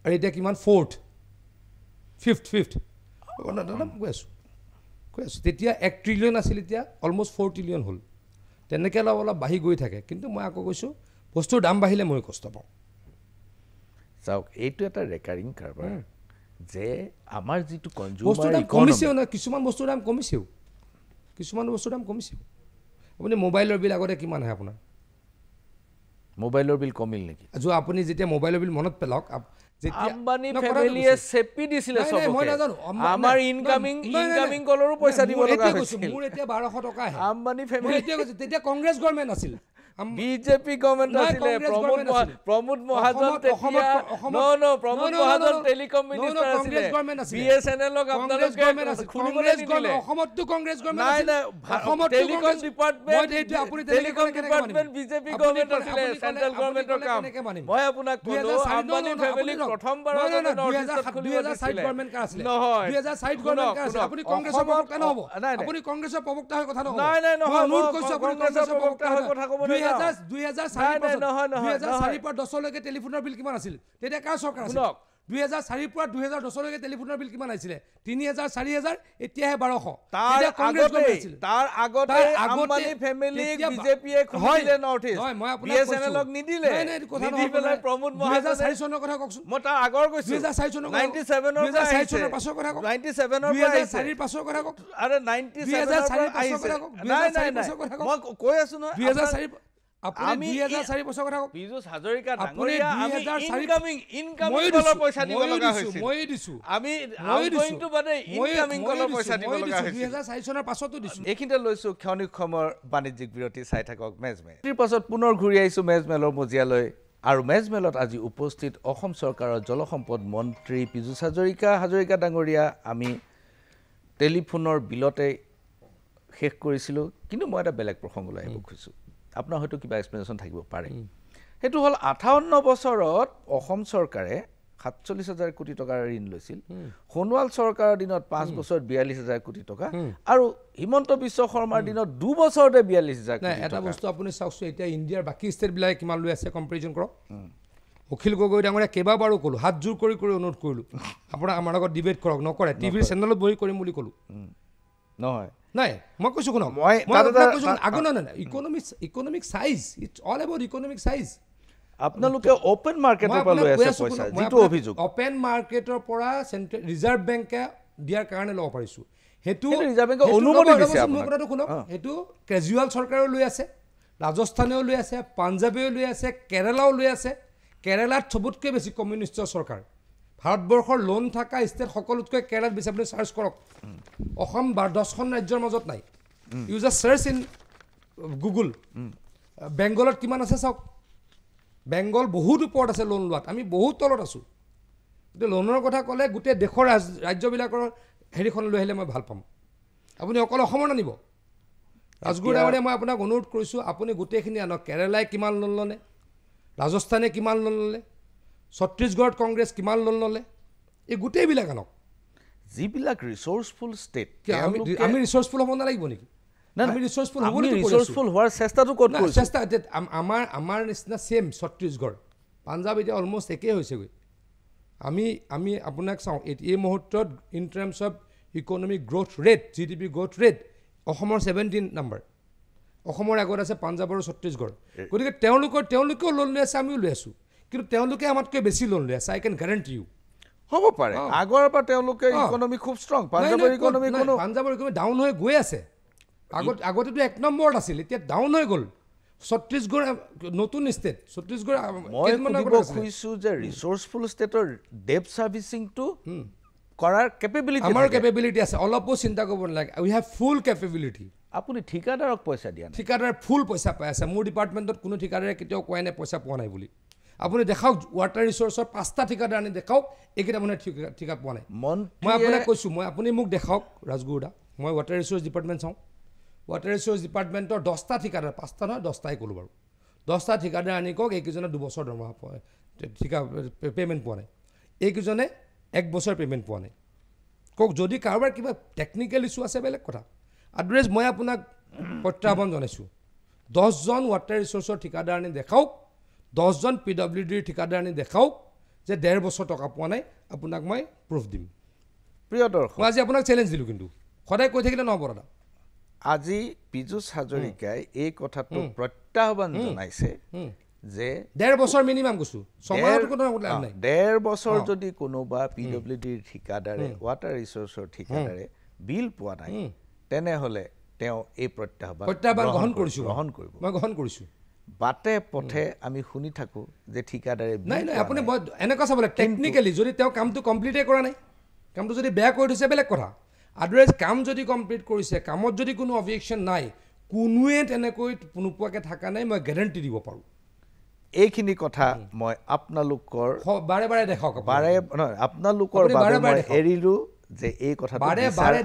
আৰু এতিয়া কিমান 4th 5th কৈ আছোঁ তেতিয়া 1 ট্ৰিলিয়ন আছিল এতিয়া অলমষ্ট 4 ট্ৰিলিয়ন হ'ল তেনেকৈ অলপ বাঢ়ি গৈ থাকে কিন্তু মই আকৌ কৈছোঁ বস্তুৰ দাম বাঢ়িলে মই কষ্ট পাওঁ চাওক এইটো এটা ৰেকাৰিং কাৰবাৰ যে আমাৰ যিটো বস্তুৰ দাম কমিছেও না কিছুমান বস্তুৰ দাম কমিছেও আপুনি মোবাইলৰ বিল আগতে কিমান আহে আপোনাৰ মোবাইলৰ বিল কমিল নেকি যোৱা আপুনি যেতিয়া মোবাইলৰ বিল মনত পেলাওক আম্বানী ফেমিলিয়ে চেপি দিছিলে আমাৰ ইনকামিং কলৰো পইচা দিব লগা হৈছিল মোৰ এতিয়া 1200 টকা আহে আম্বানী ফেমিলি তেতিয়া কংগ্ৰেছ গভৰ্ণমেণ্ট আছিল বিজেপি গভৰ্ণমেণ্ট আছিলে প্ৰমোদ মহাজন প্ৰমোদ মহাজন টেলিকম মিনিষ্টাৰ আছিলে বিএছএনএলক আপোনালোকে খুলিবলৈ নিদিলে অসমতো কংগ্ৰেছ গভৰ্ণমেণ্ট নাই টেলিকম ডিপাৰ্টমেণ্ট বিজেপি গভৰ্ণমেণ্ট আছিলে চেণ্ট্ৰেল গভৰ্ণমেণ্টৰ কাম মই আপোনাক ক'লো আম্বানী ফেমিলি প্ৰথমবাৰৰ বাবে নৰ্থ ইষ্টত খুলিব দিছিলে নহয় 2004 গভৰ্ণমেণ্ট আছে আপুনি কংগ্ৰেছৰ প্ৰবক্তা নহব আপুনি কংগ্ৰেছৰ প্ৰবক্তা হৈ কথা নহব নাই নহয় অনুৰোধ কৰিছো আপুনি কংগ্ৰেছৰ প্ৰবক্তা হৈ কথা ক'ব 2004 পৰা 10 লৈকে টেলিফোনৰ বিল কিমান আছিল তেতিয়া কাৰ চৰকাৰ আছিল 2004 পৰা 2010 লৈকে টেলিফোনৰ বিল কিমান আহিছিলে 3000 4000 এতিয়াহে 1200 তাৰ আগতে আম্বানী ফেমিলিক বিজেপিয়ে খুলিলে নৰ্থ ইষ্ট হয় মই আপোনাক বিএছএনএলক নিদিলে নাই নাই কথা নহয় প্ৰমোদ 2004 চনৰ কথা কওকচোন মই তাৰ আগৰ কৈছো 2004 চনৰ 97 চনৰ পাছৰ কথা কওক 97 ৰ পৰা 2004 পাছৰ কথা কওক আৰে 97 ৰ পৰা আহিছে নাই মই কৈ আছো ন 2004 আপুনি 2004 বছৰ কথা কওক পীযুষ হাজৰিকা ডাঙৰীয়া আমি ইনকামিং কলৰ পইচা দিব লগা হৈছিল মই দিছো আমি আউটগোইং টু বাদে ইনকামিং কলৰ পইচা দিব লগা হৈছিল 2004 চনৰ পাছতো দিছো এইখিনিতে লৈছো ক্ষণিক সময়ৰ বাণিজ্যিক বিৰতি চাই থাকক মেজমেল তাৰ পাছত পুনৰ ঘূৰি আহিছো মেজমেলৰ মজিয়ালৈ আৰু মেজমেলত আজি উপস্থিত অসম চৰকাৰৰ জলসম্পদ মন্ত্ৰী পীযুষ হাজৰিকা ডাঙৰীয়া আমি টেলিফোনৰ বিলতে শেষ কৰিছিলোঁ কিন্তু মই এটা বেলেগ প্ৰসংগলৈ আহিব খুজিছোঁ আপোনাৰ হয়তো কিবা এক্সপ্লেনেশ্যন থাকিব পাৰে সেইটো হ'ল 58 বছৰত অসম চৰকাৰে 47,000 কোটি টকাৰ ঋণ লৈছিল সোণোৱাল চৰকাৰৰ দিনত 5 বছৰত 42,000 কোটি টকা আৰু হিমন্ত বিশ্ব শৰ্মাৰ দিনত 2 বছৰতে 42,000 কোটি এটা বস্তু আপুনি চাওকচোন এতিয়া ইণ্ডিয়াৰ বাকী ষ্টেটবিলাকে কিমান লৈ আছে কম্পেৰিজন কৰক অখিল গগৈ ডাঙৰীয়া কেইবাবাৰো ক'লো হাত জোৰ কৰি অনুৰোধ কৰিলোঁ আপোনাক আমাৰ লগত ডিবেট কৰক নকৰে টিভিৰ চেনেলত বহি কৰিম বুলি ক'লোঁ নহয় নাই মই কৈছোঁ শুনক মই আগৰ নাই economic size it's all about economic size আপোনালোকে ওপেন মাৰ্কেটৰ পৰা লৈ আছে পইচা যিটো অভিযোগ ওপেন মাৰ্কেটৰ পৰা চেন্ট্ৰেল ৰিজাৰ্ভ বেংকে দিয়াৰ কাৰণে ল'ব পাৰিছোঁ সেইটো ৰিজাৰ্ভ বেংকে অনুমতি দিছে মোৰ কথাটো শুনক সেইটো কেজুৱেল চৰকাৰেও লৈ আছে ৰাজস্থানেও লৈ আছে পাঞ্জাবেও লৈ আছে কেৰালাও লৈ আছে কেৰালাত চবতকৈ বেছি কমিউনিষ্টৰ চৰকাৰ ভাৰতবৰ্ষৰ লোন থকা ষ্টেট সকলোতকৈ কেৰালাত বেছি আপুনি চাৰ্চ কৰক অসম 10খন ৰাজ্যৰ মাজত নাই you just search in Google বেংগলত কিমান আছে চাওক বেংগল বহুত ওপৰত আছে লোন লোৱাত আমি বহুত তলত আছোঁ কিন্তু লোনৰ কথা ক'লে গোটেই দেশৰ ৰাজ্যবিলাকৰ হেৰিখন লৈ আহিলে মই ভাল পাম আপুনি অকল অসমৰ নানিব ৰাজগুৰু ডাঙৰীয়া মই আপোনাক অনুৰোধ কৰিছোঁ আপুনি গোটেইখিনি আনক কেৰালাই কিমান লোন ল'লে ৰাজস্থানে কিমান লোন ল'লে ছত্তীশগড়ত কংগ্ৰেছ কিমান লোন ল'লে এই গোটেইবিলাক আনক যিবিলাক ৰিচোৰ্চফুল ষ্টেট আমি ৰিচোৰ্চফুল হ'ব নালাগিব নেকি আমি ৰিচোৰ্চফুল হোৱাৰ চেষ্টাটো ক'ত কৰিছোঁ চেষ্টা আমাৰ নিচিনা ছেম ছত্তীশগড় পাঞ্জাব এতিয়া অলমষ্ট একেই হৈছেগৈ আমি আপোনাক চাওঁ এই মুহূৰ্তত in terms of economic growth rate GDP growth rate অসমৰ 17 নম্বৰ অসমৰ আগত আছে পাঞ্জাব আৰু ছত্তীশগড় গতিকে তেওঁলোকেও লোন লৈ আছে আমিও লৈ আছোঁ কিন্তু তেওঁলোকে আমাতকৈ বেছি লোন লৈ আছে আই কেন গেৰাণ্টি ইউ হ'ব পাৰে আগৰ পৰা তেওঁলোকে ইকনমি খুব ষ্ট্ৰং পাঞ্জাবৰ ইকনমি ডাউন হৈ গৈ আছে আগতেতো 1 নম্বৰত আছিল এতিয়া ডাউন হৈ গ'ল ছত্তীশগড় নতুন ষ্টেট ছত্তীশগড় মই খুজিছোঁ যে ৰিচোৰ্চফুল ষ্টেটৰ ডেপ ছাৰ্ভিচিংটো কৰাৰ কেপেবিলিটি আমাৰ কেপেবিলিটি আছে অলপো চিন্তা কৰিব নালাগে উই হেভ ফুল কেপেবিলিটি আপুনি ঠিকাদাৰক পইচা দিয়া ঠিকাদাৰ ফুল পইচা পাই আছে মোৰ ডিপাৰ্টমেণ্টত কোনো ঠিকাদাৰে কেতিয়াও কোৱাই নাই পইচা পোৱা নাই বুলি আপুনি দেখাওক ৱাটাৰ ৰিচোৰ্চৰ 5টা ঠিকাদাৰ আনি দেখাওক এইকেইটা মানুহে ঠিকা পোৱা নাই মই আপোনাক কৈছোঁ আপুনি মোক দেখাওক ৰাজগুৰুদা মই ৱাটাৰ ৰিচোৰ্চ ডিপাৰ্টমেণ্ট চাওঁ ৱাটাৰ ৰিচোৰ্চ ডিপাৰ্টমেণ্টৰ 10টা ঠিকাদাৰ 5টা নহয় 10টাই ক'লোঁ বাৰু 10টা ঠিকাদাৰ আনি কওক এইকেইজনে 2 বছৰ দৰমহা ঠিকা পে'মেণ্ট পোৱা নাই এইকেইজনে 1 বছৰ পে'মেণ্ট পোৱা নাই কওক যদি কাৰোবাৰ কিবা টেকনিকেল ইছ্যু আছে বেলেগ কথা আদৰেজ মই আপোনাক প্ৰত্যাহ্বান জনাইছোঁ 10জন ৱাটাৰ ৰিচোৰ্চৰ ঠিকাদাৰ আনি দেখাওক 10জন PWDৰ ঠিকাদাৰ আনি দেখাওক যে 1.5 বছৰ টকা পোৱা নাই আপোনাক মই প্ৰুফ দিম প্ৰিয় দৰ্শক মই আজি আপোনাক চেলেঞ্জ দিলোঁ কিন্তু সদায় কৈ থাকিলে নহ'ব দাদা আজি পীযুষ হাজৰিকাই এই কথাটো প্ৰত্যাহ্বান জনাইছে যে 1.5 বছৰ মিনিমাম কৈছোঁ 1.5 বছৰ যদি কোনোবা PWDৰ ঠিকাদাৰে ৱাটাৰ ৰিচোৰ্চৰ ঠিকাদাৰে বিল পোৱা নাই তেনেহ'লে তেওঁ এই প্ৰত্যাহ্বান গ্ৰহণ কৰিব মই গ্ৰহণ কৰিছোঁ বাটে পথে আমি শুনি থাকোঁ যে ঠিকাদাৰে নাই আপুনি এনেকুৱা চাব লাগে টেকনিকেলি যদি তেওঁ কামটো কমপ্লিটেই কৰা নাই কামটো যদি বেয়া কৰি থৈছে বেলেগ কথা আদাৰৱাইজ কাম যদি কমপ্লিট কৰিছে কামত যদি কোনো অবজেকশ্যন নাই কোনোৱে তেনেকৈ নোপোৱাকৈ থকা নাই মই গেৰাণ্টি দিব পাৰোঁ এইখিনি কথা মই আপোনালোকৰ বাৰে দেখাওক নহয় আপোনালোকৰ বাবে মই এৰিলোঁ যে এই কথাটো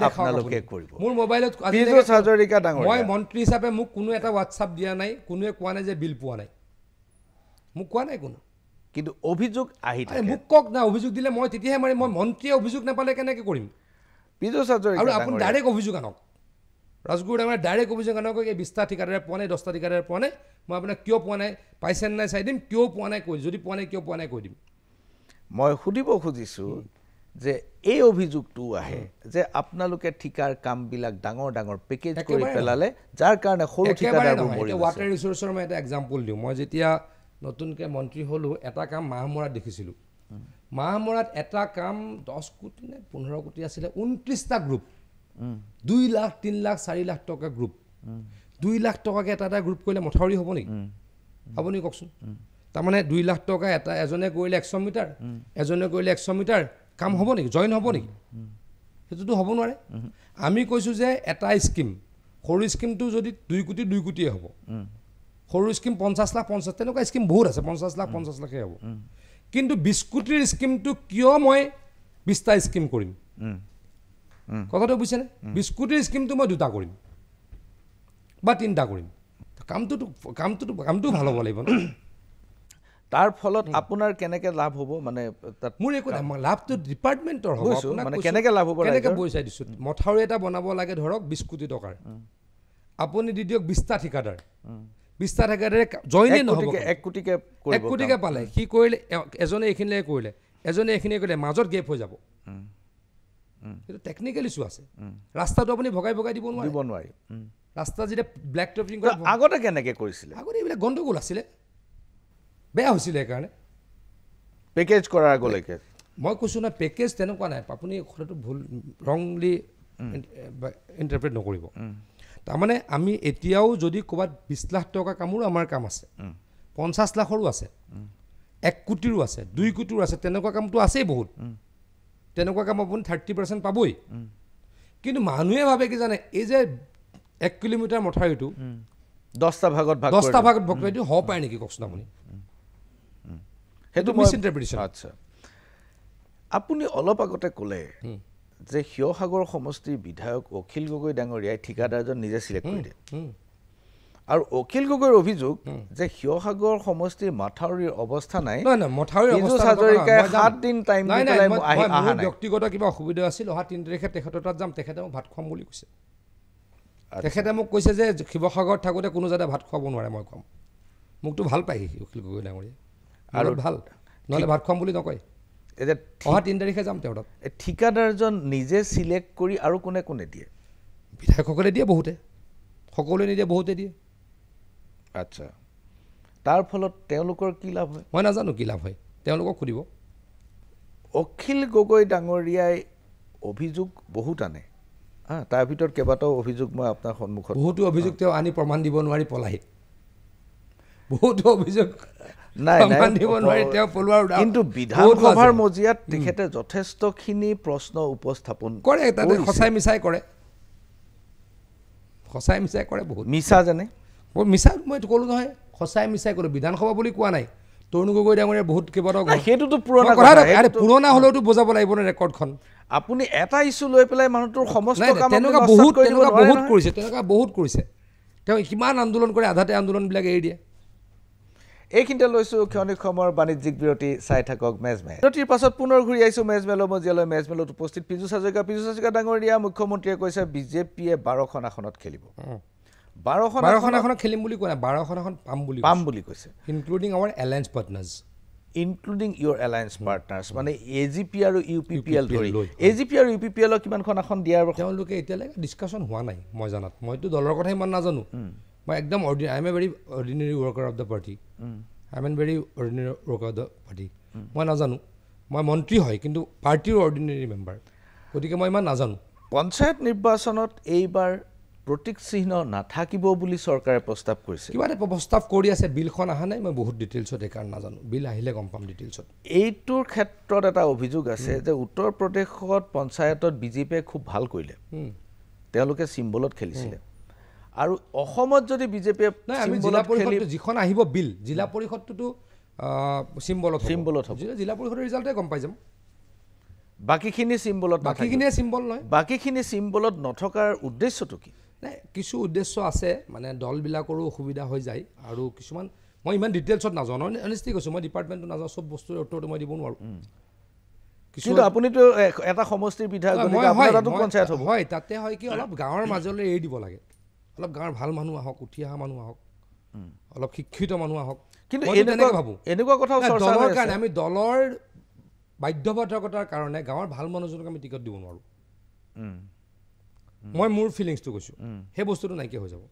আপোনালোকে কৰিব মোৰ মোবাইলত পীযুষ হাজৰিকা ডাঙৰীয়া মই মন্ত্ৰী হিচাপে মোক কোনো এটা হোৱাটছআপ দিয়া নাই কোনোৱে কোৱা নাই যে বিল পোৱা নাই মোক কোৱা নাই কোনো কিন্তু অভিযোগ আহি থাকে মোক কওক না অভিযোগ দিলে মই তেতিয়াহে মাৰিম মই মন্ত্ৰীয়ে অভিযোগ নাপালে কেনেকৈ কৰিম পীযুষ হাজৰিকা আৰু আপুনি ডাইৰেক্ট অভিযোগ আনক ৰাজগুৰু ডাঙৰীয়া ডাইৰেক্ট অভিযোগ আনক এই 20টা ঠিকাদাৰে পোৱা নাই 10টা ঠিকাদাৰে পোৱা নাই মই আপোনাক কিয় পোৱা নাই পাইছেনে নাই চাই দিম কিয় পোৱা নাই কৈ যদি পোৱা নাই কিয় পোৱা নাই কৈ দিম মই সুধিব খুজিছোঁ যে এই অভিযোগটো আহে যে আপোনালোকে ঠিকাৰ কামবিলাক ডাঙৰ ডাঙৰ পেকেজ কৰি পেলালে যাৰ কাৰণে সৰু ঠিকাদাৰবোৰ মৰি গৈছে। ৱাটাৰ ৰিচোৰ্চৰ মই এটা এক্সাম্পল দিওঁ। মই যেতিয়া নতুনকৈ মন্ত্ৰী হ'লোঁ এটা কাম মাহমৰাত দেখিছিলোঁ। মাহমৰাত এটা কাম 10 কোটি নে 15 কোটি আছিলে, 29টা গ্ৰুপ, 2 লাখ 3 লাখ 4 লাখ টকা গ্ৰুপ, 2 লাখ টকাকৈ এটা গ্ৰুপ কৰিলে মথাউৰি হ'ব নেকি? আপুনি কওকচোন। তাৰমানে 2 লাখ টকা এজনে কৰিলে 100 মিটাৰ, এজনে কৰিলে 100 মিটাৰ, কাম হ'ব নেকি? জইন হ'ব নেকি? সেইটোতো হ'ব নোৱাৰে। আমি কৈছোঁ যে এটা স্কিম, সৰু স্কিমটো যদি 2 কোটি 2 কোটিয়ে হ'ব, সৰু স্কিম 50 লাখ 50, তেনেকুৱা স্কিম বহুত আছে, 50 লাখ 50 লাখে হ'ব। কিন্তু 20 কোটিৰ স্কিমটো কিয় মই 20টা স্কিম কৰিম? কথাটো বুজিছেনে? 20 কোটিৰ স্কিমটো মই 2টা কৰিম বা 3টা কৰিম। কামটো ভাল হ'ব লাগিব ন। তাৰ ফলত আপোনাৰ কেনেকৈ লাভ হ'ব? মানে তাত মোৰ একো নাই, লাভটো ডিপাৰ্টমেণ্টৰ হ'ব। মানে কেনেকৈ লাভ হ'ব? কেনেকৈ পইচা দিছোঁ? মথাউৰি এটা বনাব লাগে ধৰক 20 কোটি টকাৰ, আপুনি দি দিয়ক 20টা ঠিকাদাৰ, 20টা ঠিকাদাৰে জইনে নহ'ব, 1 কোটিকে পালে। সি কৰিলে, এজনে এইখিনিলৈকে কৰিলে, এজনে এইখিনি কৰিলে, মাজত গেপ হৈ যাব। সেইটো টেকনিকেল ইছ্যু আছে। ৰাস্তাটো আপুনি ভগাই ভগাই দিব নোৱাৰি। ৰাস্তা যেতিয়া ব্লেক টপিং কৰে, আগতে কেনেকৈ কৰিছিলে? আগতে এইবিলাক গণ্ডগোল আছিলে, বেয়া হৈছিলে। সেইকাৰণে পেকেজ কৰাৰ আগলৈকে মই কৈছোঁ না, পেকেজ তেনেকুৱা নাই। আপুনি কথাটো ভুল, ৰংলি ইণ্টাৰপ্ৰেট নকৰিব। তাৰমানে আমি এতিয়াও যদি ক'ৰবাত 20 লাখ টকা কামৰো আমাৰ কাম আছে, 50 লাখৰো আছে, 1 কোটিৰো আছে, 2 কোটিৰো আছে, তেনেকুৱা কামটো আছেই বহুত। তেনেকুৱা কাম আপুনি 30% পাবই। কিন্তু মানুহে ভাবে কি জানে, এই যে 1 কিলোমিটাৰ মথাউৰিটো 10টা ভাগত ভাগ কৰি দিওঁ, হ'ব পাৰে নেকি কওকচোন আপুনি? সেইটো মিছইণ্টাৰপ্ৰিটেশ্যন। আচ্ছা, আপুনি অলপ আগতে ক'লে যে শিৱসাগৰ সমষ্টিৰ বিধায়ক অখিল গগৈ ডাঙৰীয়াই ঠিকাদাৰজন নিজে চিলেক্ট কৰি দিয়ে। আৰু অখিল গগৈৰ অভিযোগ যে শিৱসাগৰ সমষ্টিৰ মাথাউৰিৰ অৱস্থা নাই। ব্যক্তিগত কিবা অসুবিধা আছিল, অহা 3 তাৰিখে তেখেতৰ তাত যাম, তেখেতে মোক ভাত খুৱাম বুলি কৈছে। তেখেতে মোক কৈছে যে শিৱসাগৰত থাকোঁতে কোনো যাতে ভাত খুৱাব নোৱাৰে, মই খুৱাম। মোকতো ভাল পায় অখিল গগৈ ডাঙৰীয়া, আৰু ভাল, নহ'লে ভাত খুৱাম বুলি নকয়। অহা 3 তাৰিখে যাম তেওঁৰ তাত। ঠিকাদাৰজন নিজে চিলেক্ট কৰি আৰু কোনে কোনে দিয়ে? বিধায়কসকলে দিয়ে, বহুতে, সকলোৱে নিদিয়ে, বহুতে দিয়ে। আচ্ছা, তাৰ ফলত তেওঁলোকৰ কি লাভ হয়? মই নাজানো কি লাভ হয়, তেওঁলোকক সুধিব। অখিল গগৈ ডাঙৰীয়াই অভিযোগ বহুত আনে, তাৰ ভিতৰত কেইবাটাও অভিযোগ মই আপোনাৰ সন্মুখত, বহুতো অভিযোগ তেওঁ আনি প্ৰমাণ দিব নোৱাৰি পলাহি, বহুতো অভিযোগ কিন্তু বিধানসভাৰ মজিয়াত তেখেতে যথেষ্টখিনি প্ৰশ্ন উপস্থাপন কৰে। তাতে সঁচাই মিছাই কৰে, সঁচাই মিছাই কৰে, বহুত মিছা যেনে মিছা। মই ক'লোঁ নহয়, সঁচাই মিছাই ক'লোঁ। বিধানসভা বুলি কোৱা নাই, তৰুণ গগৈ ডাঙৰীয়া বহুত কেইবাটাও, সেইটোতো পুৰণা পুৰণা হ'লেওতো বুজাব লাগিব ন ৰেকৰ্ডখন। আপুনি এটা ইছ্যু লৈ পেলাই মানুহটোৰ সমস্ত কাম তেনেকুৱা বহুত কৰিছে। তেওঁ কিমান আন্দোলন কৰে, আধাতে আন্দোলনবিলাক এৰি দিয়ে। এইখিনিতে লৈছোঁ ক্ষণিক সময়ৰ বাণিজ্যিক বিৰতি, চাই থাকক মেজমেল। বিৰতিৰ পাছত পুনৰ ঘূৰি আহিছোঁ মেজমেলৰ মজিয়ালৈ। মেজমেলত উপস্থিত পীযুষ হাজৰিকা ডাঙৰীয়া। মুখ্যমন্ত্ৰীয়ে কৈছে বিজেপিয়ে 12খন আসনত খেলিব। 12খন আসনত খেলিম বুলি কোৱা নাই, 12খন আসন পাম বুলি কৈছে, including our alliance partners, including your alliance partners, মানে AGP আৰু UPPL ধৰি। AGP আৰু UPPLক কিমানখন আসন দিয়াৰ তেওঁলোকে এতিয়ালৈকে ডিছকাশ্যন হোৱা নাই মই জনাত। মইতো দলৰ কথা ইমান নাজানো, মই একদম I M A very ordinary worker of the party, মই নাজানো। মই মন্ত্ৰী হয়, কিন্তু পাৰ্টিৰ অৰ্ডিনেৰী মেম্বাৰ, গতিকে মই ইমান নাজানো। পঞ্চায়ত নিৰ্বাচনত এইবাৰ প্ৰতীক চিহ্ন নাথাকিব বুলি চৰকাৰে প্ৰস্তাৱ কৰিছে। কিবা এটা প্ৰস্তাৱ কৰি আছে, বিলখন অহা নাই, মই বহুত ডিটেইলছত সেইকাৰণে নাজানো। বিল আহিলে গম পাম ডিটেইলছত। এইটোৰ ক্ষেত্ৰত এটা অভিযোগ আছে যে উত্তৰ প্ৰদেশত পঞ্চায়তত বিজেপিয়ে খুব ভাল কৰিলে, তেওঁলোকে চিম্বলত খেলিছিলে। আৰু অসমত যদি বিজেপিয়ে যিখন আহিব বিল, জিলা পৰিষদটোতো চিম্বলত হ'ব। জিলা পৰিষদৰ ৰিজাল্টে গম পাই যাম। বাকীখিনি চিম্বলত, বাকীখিনিয়ে চিম্বল নহয়। বাকীখিনি চিম্বলত নথকাৰ উদ্দেশ্যটো কি? নাই, কিছু উদ্দেশ্য আছে, মানে দলবিলাকৰো অসুবিধা হৈ যায়, আৰু কিছুমান মই ইমান ডিটেইলছত নাজানো, অনেষ্টলি কৈছোঁ, মই ডিপাৰ্টমেণ্টটো নাজানো, চব বস্তুৰ উত্তৰটো মই দিব নোৱাৰোঁ। কিন্তু আপুনিতো এটা সমষ্টিৰ বিধায়ক, হয়, তাতে হয় কি অলপ গাঁৱৰ মাজলৈ এৰি দিব লাগে, অলপ গাঁৱৰ ভাল মানুহ আহক, উঠি অহা মানুহ আহক, অলপ শিক্ষিত মানুহ আহক। কিন্তু তেনেকৈ ভাবোঁ এনেকুৱা কথা দলৰ কাৰণে আমি দলৰ বাধ্যবাধকতাৰ কাৰণে গাঁৱৰ ভাল মানুহজনক আমি টিকট দিব নোৱাৰোঁ মই মোৰ ফিলিংছটো কৈছোঁ সেই বস্তুটো নাইকিয়া হৈ যাব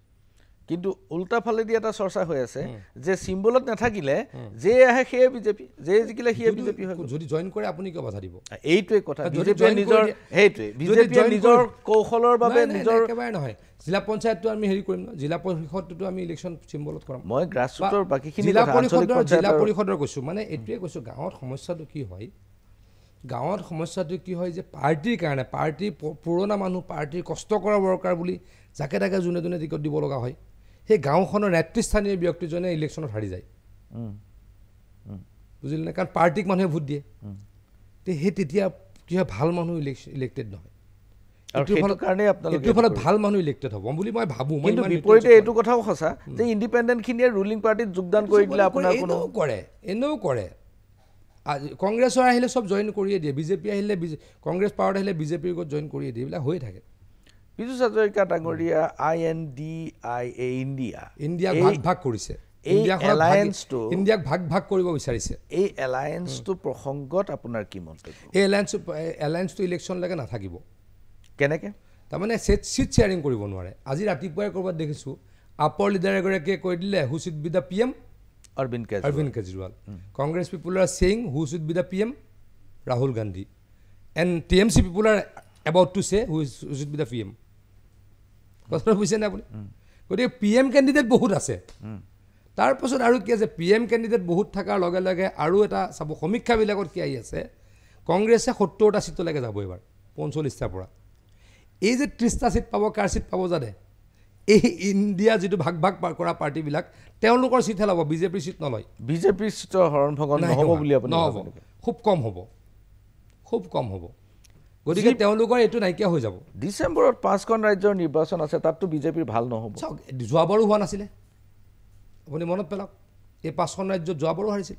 কিন্তু উল্টা ফালেদি এটা চৰ্চা হৈ আছে যে চিম্বলত নাথাকিলে যে আহে সেয়ে বিজেপি যে জিকিলে সেয়ে বিজেপি হয় যদি জইন কৰে আপুনি কিয় বাধা দিব এইটোৱে কথা বিজেপিয়ে নিজৰ সেইটোৱে বিজেপিয়ে নিজৰ কৌশলৰ বাবে নিজৰ একেবাৰে নহয় জিলা পঞ্চায়তটো আমি হেৰি কৰিম ন জিলা পৰিষদটো আমি ইলেকশ্যন চিম্বলত কৰাম মই গ্ৰাছৰুটৰ বাকীখিনি জিলা পৰিষদৰ কৈছোঁ মানে এইটোৱে কৈছোঁ গাঁৱত সমস্যাটো কি হয় গাঁৱত সমস্যাটো কি হয় যে পাৰ্টিৰ কাৰণে পাৰ্টিৰ পুৰণা মানুহ পাৰ্টিৰ কষ্ট কৰা ৱৰ্কাৰ বুলি যাকে তাকে যোনে যোনে টিকট দিব লগা হয় সেই গাঁওখনৰ নেতৃস্থানীয় ব্যক্তিজনে ইলেকশ্যনত হাৰি যায় বুজিলে নে কাৰণ পাৰ্টিক মানুহে ভোট দিয়ে সেই তেতিয়া কি হয় ভাল মানুহ ইলেক্টেড নহয় এইটোৰ ফলত ভাল মানুহ ইলেক্টেড হ'ব বুলি মই ভাবোঁ কিন্তু বিপৰীতে এইটো কথাও সঁচা যে ইণ্ডিপেণ্ডেণ্টখিনিয়ে ৰুলিং পাৰ্টিত যোগদান কৰি দিলে আপোনাৰ কোনো এনেও কৰে কংগ্ৰেছৰ আহিলে চব জইন কৰিয়ে দিয়ে বিজেপি আহিলে কংগ্ৰেছ পাৱাৰত আহিলে বিজেপিৰ লগত জইন কৰিয়ে দিয়ে এইবিলাক হৈয়ে থাকে পীযুষ হাজৰিকা ডাঙৰীয়া INDIA ইণ্ডিয়াক ভাগ কৰিছে ইণ্ডিয়াক ভাগ কৰিব বিচাৰিছে এই এলায়েন্সটো প্ৰসংগত আপোনাৰ কি মন্তব্য এই এলায়েন্সটো ইলেকশ্যনলৈকে নাথাকিব কেনেকৈ তাৰমানে চিট শ্বেয়াৰিং কৰিব নোৱাৰে আজি ৰাতিপুৱাই ক'ৰবাত দেখিছোঁ আপৰ লিডাৰ এগৰাকীয়ে কৈ দিলে হু should be the PM Arvind Kejriwal. Congress people are saying who should be the PM? Rahul Gandhi. And TMC people are about to say who should be the PM. কথাটো বুজিছে নে আপুনি গতিকে PM কেণ্ডিডেট বহুত আছে তাৰপাছত আৰু কি আছে PM কেণ্ডিডেট বহুত থকাৰ লগে লগে আৰু এটা চাব সমীক্ষাবিলাকত কি আহি আছে কংগ্ৰেছে 70টা চিটলৈকে যাব এবাৰ 45টাৰ পৰা এই যে 30টা চিট পাব কাৰ চিট পাব জানে এই ইণ্ডিয়া যিটো ভাগ কৰা পাৰ্টিবিলাক তেওঁলোকৰ চিটহে ল'ব বিজেপিৰ চিট নলয় বিজেপিৰ চিটৰ হৰণ ভগন নহ'ব বুলি আপুনি নহ'ব খুব কম হ'ব গতিকে তেওঁলোকৰ এইটো নাইকিয়া হৈ যাব ডিচেম্বৰত 5খন ৰাজ্যৰ নিৰ্বাচন আছে তাততো বিজেপিৰ ভাল নহ'ব চাওক যোৱাবাৰো হোৱা নাছিলে আপুনি মনত পেলাওক এই 5খন ৰাজ্যত যোৱাবাৰো হাৰিছিল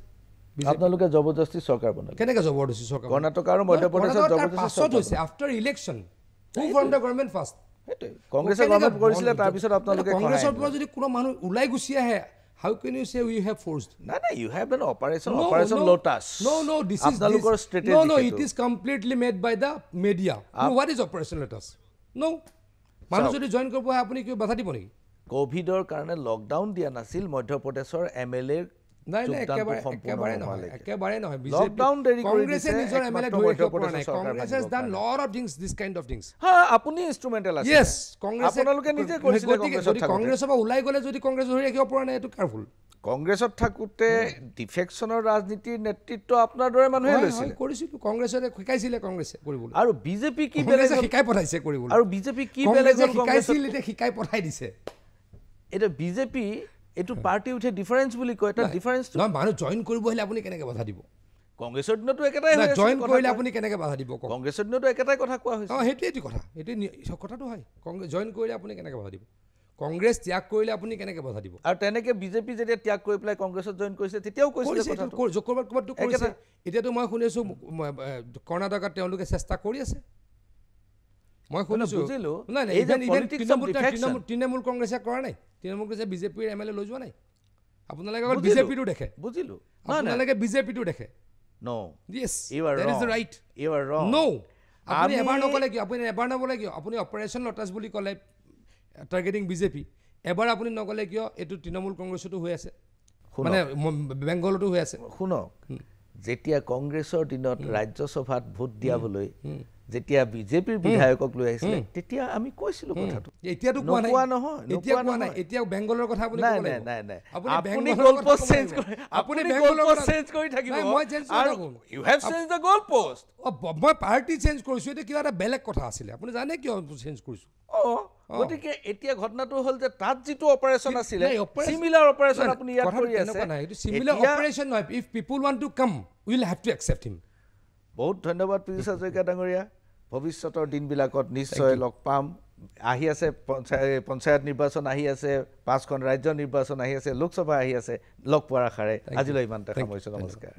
আপোনালোকে জবৰদস্তি চৰকাৰ বনালে কেনেকৈ জবৰদস্তি চৰকাৰ কৰ্ণাটক আৰু মধ্যপ্ৰদেশত জবৰদস্তি হৈছে after election who form the government first কংগ্ৰেছে গভৰ্ণমেণ্ট কৰিছিলে তাৰপিছত আপোনালোকে কংগ্ৰেছৰ পৰা যদি কোনো মানুহ ওলাই গুচি আহে how can you say we have forced no you have an operation lotus no this is আপোনালোকৰ strategy no it is completely made by the media what is operation lotus no মানুহ যদি জয়েন কৰিব হয় আপুনি কি বাধা দিব নেকি কোভিডৰ কাৰণে লকডাউন দিয়া নাছিল মধ্যপ্ৰদেশৰ MLA নাই একেবাৰে নহয় কংগ্ৰেছে নিজৰ MLA ধৰি কৰা নাই Congress has done lot of things this kind of things আপুনি ইনস্ট্ৰুমেন্টাল আছে yes কংগ্ৰেছে আপোনালোকে নিজে কৰিছিলে কংগ্ৰেছৰ পৰা ওলাই গ'লে যদি কংগ্ৰেছ ধৰি ৰাখিব পৰা নাই এইটো কাৰফুল কংগ্ৰেছত থাকোতে ডিফেকশ্যনৰ ৰাজনীতিৰ নেতৃত্ব আপোনাৰ দৰে মানুহে লৈছিল কৰিছিল কংগ্ৰেছে শিকাইছিলে কংগ্ৰেছে কৰিবলৈ আৰু বিজেপি কি বেলেগ শিকাই পঠাইছে কৰিবলৈ আৰু বিজেপি কি বেলেগ শিকাইছিল এতিয়া শিকাই পঠাই দিছে এটা বিজেপি এটো পাৰ্টি উঠে ডিফাৰেন্স বুলি কয় এটা ডিফাৰেন্স নহয় মানুহ জয়েন কৰিব আহিলে আপুনি কেনেকৈ বাধা দিব কংগ্ৰেছৰ দিনতো একেটাই হৈ আছে জয়েন কৰিলে আপুনি কেনেকৈ বাধা দিব কংগ্ৰেছৰ দিনতো একেটাই কথা কোৱা হৈছে সেইটোৱেই কথা এইটো কথাটো হয় কংগ্ৰেছ জয়েন কৰিলে আপুনি কেনেকৈ বাধা দিব কংগ্ৰেছ ত্যাগ কৰিলে আপুনি কেনেকৈ বাধা দিব আৰু তেনেকৈ বিজেপি যেতিয়া ত্যাগ কৰি পেলাই কংগ্ৰেছত জয়েন কৰিছে তেতিয়াও কৈছিলে ক'ৰবাতটো কৰিছে এতিয়াতো মই শুনিছোঁ কৰ্ণাটকত তেওঁলোকে চেষ্টা কৰি আছে মই শুনিছোঁ তৃণমূল কংগ্ৰেছে কৰা নাই তৃণমূল কংগ্ৰেছে বিজেপিৰ MLA লৈ যোৱা নাই আপোনালোকে অকল বিজেপিটো দেখে বুজিলোঁ আপোনালোকে বিজেপিটো দেখে No. Yes. You are that wrong. is the right. You are wrong. No. আপুনি এবাৰ নকলে কিয় আপুনি এবাৰ নকলে কিয় আপুনি অপাৰেশ্যন লটাছ বুলি ক'লে টাৰ্গেটিং বিজেপি এবাৰ আপুনি নকলে কিয় এইটো তৃণমূল কংগ্ৰেছতো হৈ আছে মানে বেংগলতো হৈ আছে শুনক যেতিয়া কংগ্ৰেছৰ দিনত ৰাজ্যসভাত ভোট দিয়াবলৈ যেতিয়া বিজেপিৰ বিধায়কক লৈ আহিছিলে তেতিয়া আমি কৈছিলো কথাটো এতিয়াতো কোৱা নহয় এতিয়া বেংগলৰ কথা আপুনি ক'লে নাই আপুনি গোল পোষ্ট চেঞ্জ কৰি আপুনি গোল পোষ্ট চেঞ্জ কৰি থাকিব মই চেঞ্জ নকৰো you have change the goal post মই পাৰ্টি চেঞ্জ কৰিছো এটা কিবা এটা বেলেগ কথা আছিলে আপুনি জানে কিয় চেঞ্জ কৰিছো গতিকে এতিয়া ঘটনাটো হ'ল যে তাত যিটো অপাৰেশ্যন আছিলে সিমিলাৰ অপাৰেশ্যন আপুনি ইয়াত কৰি আছে এইটো সিমিলাৰ অপাৰেশ্যন নহয় if people want to come will have to accept him বহুত ধন্যবাদ পীযুষ হাজৰিকা ডাঙৰীয়া ভৱিষ্যতৰ দিনবিলাকত নিশ্চয় লগ পাম আহি আছে পঞ্চায়ত নিৰ্বাচন আহি আছে 5খন ৰাজ্য নিৰ্বাচন আহি আছে লোকসভা আহি আছে লগ পোৱাৰ আশাৰে আজিলৈ ইমানতে সামৰিছোঁ নমস্কাৰ